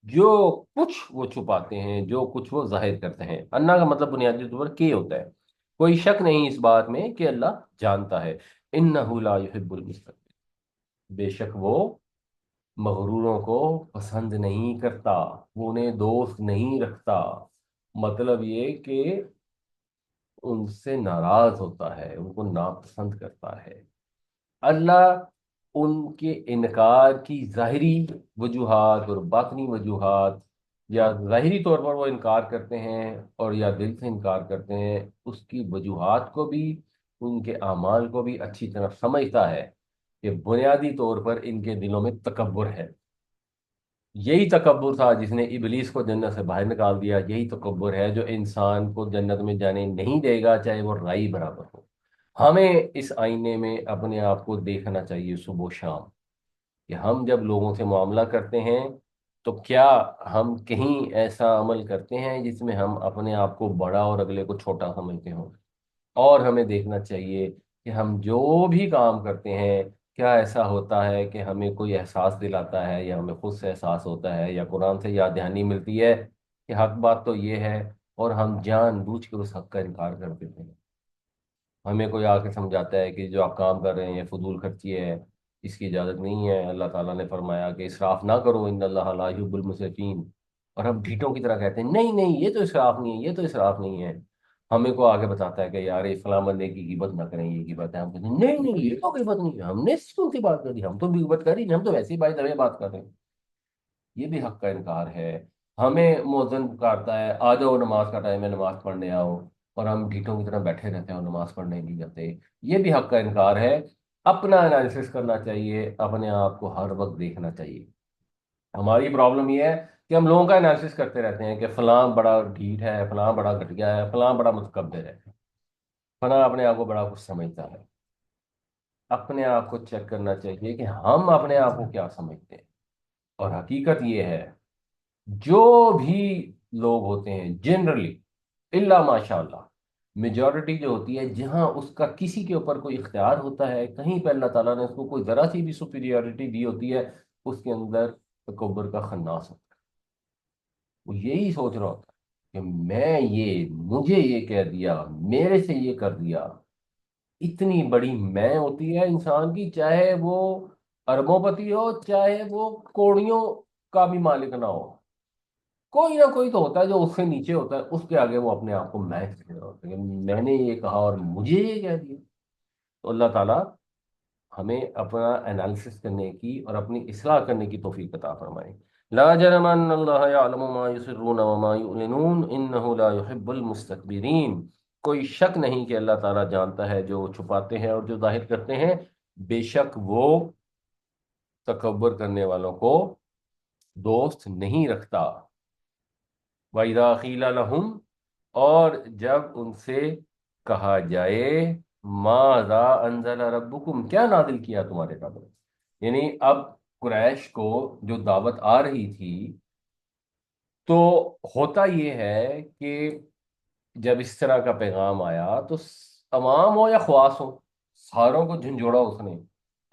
جو کچھ وہ چھپاتے ہیں، جو کچھ وہ ظاہر کرتے ہیں۔ انا کا مطلب بنیادی طور پر کی ہوتا ہے، کوئی شک نہیں اس بات میں کہ اللہ جانتا ہے۔ انہ لا یحب المستکبرین، بے شک وہ مغروروں کو پسند نہیں کرتا، وہ انہیں دوست نہیں رکھتا، مطلب یہ کہ ان سے ناراض ہوتا ہے، ان کو ناپسند کرتا ہے۔ اللہ ان کے انکار کی ظاہری وجوہات اور باطنی وجوہات، یا ظاہری طور پر وہ انکار کرتے ہیں اور یا دل سے انکار کرتے ہیں، اس کی وجوہات کو بھی، ان کے اعمال کو بھی اچھی طرح سمجھتا ہے کہ بنیادی طور پر ان کے دلوں میں تکبر ہے۔ یہی تکبر تھا جس نے ابلیس کو جنت سے باہر نکال دیا، یہی تکبر ہے جو انسان کو جنت میں جانے نہیں دے گا چاہے وہ رائی برابر ہو۔ ہمیں اس آئینے میں اپنے آپ کو دیکھنا چاہیے صبح و شام، کہ ہم جب لوگوں سے معاملہ کرتے ہیں تو کیا ہم کہیں ایسا عمل کرتے ہیں جس میں ہم اپنے آپ کو بڑا اور اگلے کو چھوٹا سمجھتے ہوں، اور ہمیں دیکھنا چاہیے کہ ہم جو بھی کام کرتے ہیں کیا ایسا ہوتا ہے کہ ہمیں کوئی احساس دلاتا ہے، یا ہمیں خود سے احساس ہوتا ہے، یا قرآن سے یاد دہانی ملتی ہے کہ حق بات تو یہ ہے، اور ہم جان بوجھ کر اس حق کا انکار کر دیتے ہیں۔ ہمیں کوئی آ کے سمجھاتا ہے کہ جو آپ کام کر رہے ہیں یہ فضول خرچی ہے، اس کی اجازت نہیں ہے، اللہ تعالیٰ نے فرمایا کہ اسراف نہ کرو، ان اللہ لا یحب المسرفین، اور ہم ڈھیٹوں کی طرح کہتے ہیں نہیں نہیں یہ تو اسراف نہیں ہے، یہ تو اسراف نہیں ہے۔ ہمیں کو آگے بتاتا ہے کہ یار یہ فلاں بندے کی غیبت نہ کریں، یہ غیبت ہے، ہم کہتے ہیں نہیں نہیں یہ تو غیبت نہیں ہے، ہم نے اس کون سی بات کر دی، ہم تو غیبت کر رہی نہیں، ہم تو ویسے ہی بھائی دبے بات کر رہے ہیں۔ یہ بھی حق کا انکار ہے۔ ہمیں مؤذن پکارتا ہے آ جاؤ نماز کا ٹائم ہے نماز پڑھنے آؤ، اور ہم ڈھیٹوں کی طرح بیٹھے رہتے ہیں اور نماز پڑھنے نہیں جاتے، یہ بھی حق کا انکار ہے۔ اپنا انالیسس کرنا چاہیے، اپنے آپ کو ہر وقت دیکھنا چاہیے۔ ہماری پرابلم یہ ہے کہ ہم لوگوں کا انالیسس کرتے رہتے ہیں کہ فلاں بڑا ڈھیٹ ہے، فلاں بڑا گھٹیا ہے، فلاں بڑا متکبر ہے، فلاں اپنے آپ کو بڑا کچھ سمجھتا ہے۔ اپنے آپ کو چیک کرنا چاہیے کہ ہم اپنے آپ کو کیا سمجھتے ہیں۔ اور حقیقت یہ ہے، جو بھی لوگ ہوتے ہیں جنرلی، الا ماشاء اللہ، میجورٹی جو ہوتی ہے، جہاں اس کا کسی کے اوپر کوئی اختیار ہوتا ہے، کہیں پہ اللہ تعالیٰ نے اس کو کوئی ذرا سی بھی سپیریورٹی دی ہوتی ہے، اس کے اندر تکبر کا خناس ہوتا ہے۔ وہ یہی سوچ رہا ہوتا ہے کہ میں یہ، مجھے یہ کہہ دیا، میرے سے یہ کر دیا۔ اتنی بڑی میں ہوتی ہے انسان کی، چاہے وہ اربوں پتی ہو، چاہے وہ کوڑیوں کا بھی مالک نہ ہو، کوئی نہ کوئی تو ہوتا ہے جو اس سے نیچے ہوتا ہے، اس کے آگے وہ اپنے آپ کو میں کہہ رہا ہوتا ہے کہ میں نے یہ کہا اور مجھے یہ کہہ دیا۔ تو اللہ تعالیٰ ہمیں اپنا انالیسس کرنے کی اور اپنی اصلاح کرنے کی توفیق عطا فرمائے۔ لا جرم ان اللہ یعلم ما یسرون وما یعلنون انہ لا يحب المستکبرین۔ کوئی شک نہیں کہ اللہ تعالیٰ جانتا ہے جو وہ چھپاتے ہیں اور جو ظاہر کرتے ہیں، بے شک وہ تکبر کرنے والوں کو دوست نہیں رکھتا۔ وَإِذَا قِيلَ لَهُمْ، اور جب ان سے کہا جائے، ماذا انزل ربکم، کیا نازل کیا تمہارے رب نے، یعنی اب قریش کو جو دعوت آ رہی تھی، تو ہوتا یہ ہے کہ جب اس طرح کا پیغام آیا تو عوام ہو یا خواص ہو، ساروں کو جھنجھوڑا اس نے۔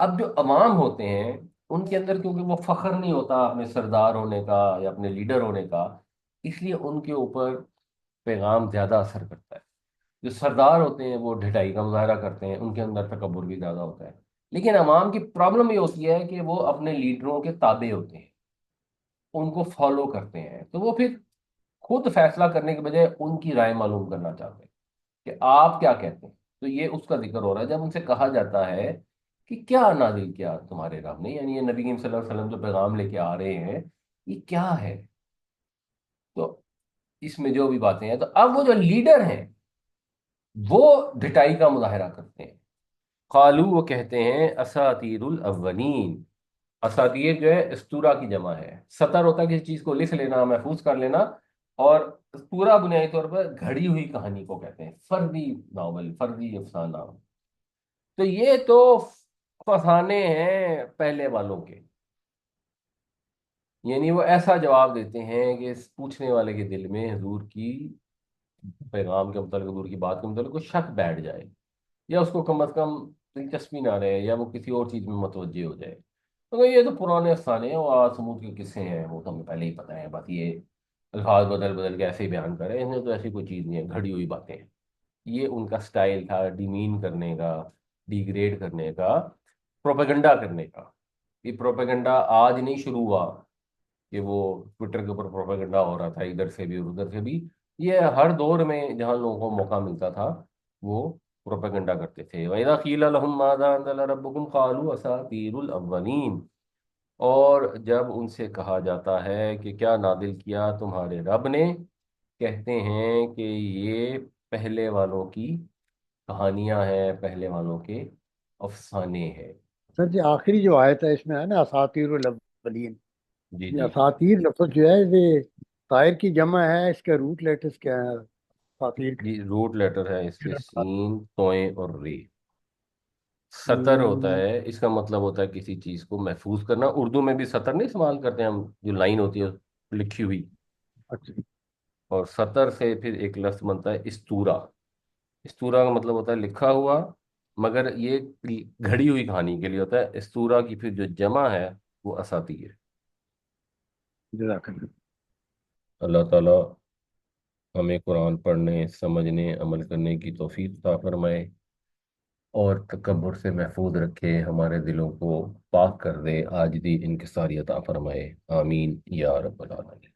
اب جو عوام ہوتے ہیں ان کے اندر کیونکہ وہ فخر نہیں ہوتا اپنے سردار ہونے کا یا اپنے لیڈر ہونے کا، اس لیے ان کے اوپر پیغام زیادہ اثر کرتا ہے۔ جو سردار ہوتے ہیں وہ ڈھٹائی کا مظاہرہ کرتے ہیں، ان کے اندر تکبر بھی زیادہ ہوتا ہے۔ لیکن عوام کی پرابلم یہ ہوتی ہے کہ وہ اپنے لیڈروں کے تابع ہوتے ہیں، ان کو فالو کرتے ہیں، تو وہ پھر خود فیصلہ کرنے کے بجائے ان کی رائے معلوم کرنا چاہتے ہیں کہ آپ کیا کہتے ہیں۔ تو یہ اس کا ذکر ہو رہا ہے جب ان سے کہا جاتا ہے کہ کیا نازل کیا تمہارے رب نے، یعنی یہ نبی کریم صلی اللہ علیہ وسلم جو پیغام لے کے آ رہے ہیں یہ کیا ہے، تو اس میں جو بھی باتیں ہیں، تو اب وہ جو لیڈر ہیں وہ ڈٹائی کا مظاہرہ کرتے ہیں۔ قالو، وہ کہتے ہیں، اساطیر الاولین۔ اساطیر جو ہے استورا کی جمع ہے۔ سطر ہوتا ہے کسی چیز کو لکھ لینا، محفوظ کر لینا، اور پورا بنیادی طور پر گھڑی ہوئی کہانی کو کہتے ہیں، فردی ناول، فردی افسانہ۔ تو یہ تو فسانے ہیں پہلے والوں کے، یعنی وہ ایسا جواب دیتے ہیں کہ اس پوچھنے والے کے دل میں حضور کی پیغام کے متعلق، حضور کی بات کے متعلق کوئی شک بیٹھ جائے، یا اس کو کم از کم دلچسپی نہ رہے، یا وہ کسی اور چیز میں متوجہ ہو جائے۔ تو یہ تو پرانے افسانے ہیں، وہ آج سمود کے قصے ہیں، وہ تو ہمیں پہلے ہی پتہ ہے، بس یہ الفاظ بدل بدل کے ایسے ہی بیان کرے، ان میں تو ایسی کوئی چیز نہیں ہے، گھڑی ہوئی باتیں ہیں۔ یہ ان کا سٹائل تھا ڈیمین کرنے کا، ڈیگریڈ کرنے کا، پروپیگنڈا کرنے کا۔ یہ پروپیگنڈا آج نہیں شروع ہوا کہ وہ ٹویٹر کے اوپر پروپیگنڈا ہو رہا تھا ادھر سے بھی اور ادھر سے بھی، یہ ہر دور میں جہاں لوگوں کو موقع ملتا تھا وہ پروپیگنڈا کرتے تھے۔ وَإِذَا قِيلَ لَهُم مَّاذَا أَنزَلَ رَبُّكُمْ قَالُوا أَسَاطِيرُ الْأَوَّلِينَ، اور جب ان سے کہا جاتا ہے کہ کیا نازل کیا تمہارے رب نے، کہتے ہیں کہ یہ پہلے والوں کی کہانیاں ہیں، پہلے والوں کے افسانے ہیں۔ سر جی آخری جو آیت ہے اس میں ہے نا اساطیر الاولین، جی یہ جی اساطیر لفظ جو ہے یہ طائر کی جمع ہے، اس کے روٹ لیٹرز کیا ہے اساطیر کے؟ جی، روٹ لیٹر ہے اس کے سین، توئیں اور ری۔ سطر ہوتا ہم، ہے، اس کا مطلب ہوتا ہے کسی چیز کو محفوظ کرنا۔ اردو میں بھی سطر نہیں استعمال کرتے ہم، جو لائن ہوتی ہے لکھی ہوئی، اچھا اور سطر سے پھر ایک لفظ بنتا ہے استورا۔ استورا کا مطلب ہوتا ہے لکھا ہوا، مگر یہ گھڑی ہوئی کہانی کے لیے ہوتا ہے۔ استورا کی پھر جو جمع ہے وہ اساطیر ہے۔ جزاک اللہ۔ اللہ تعالیٰ ہمیں قرآن پڑھنے، سمجھنے، عمل کرنے کی توفیق عطا فرمائے، اور تکبر سے محفوظ رکھے، ہمارے دلوں کو پاک کر دے، عاجزی انکساری عطا فرمائے، آمین یا رب العالمین۔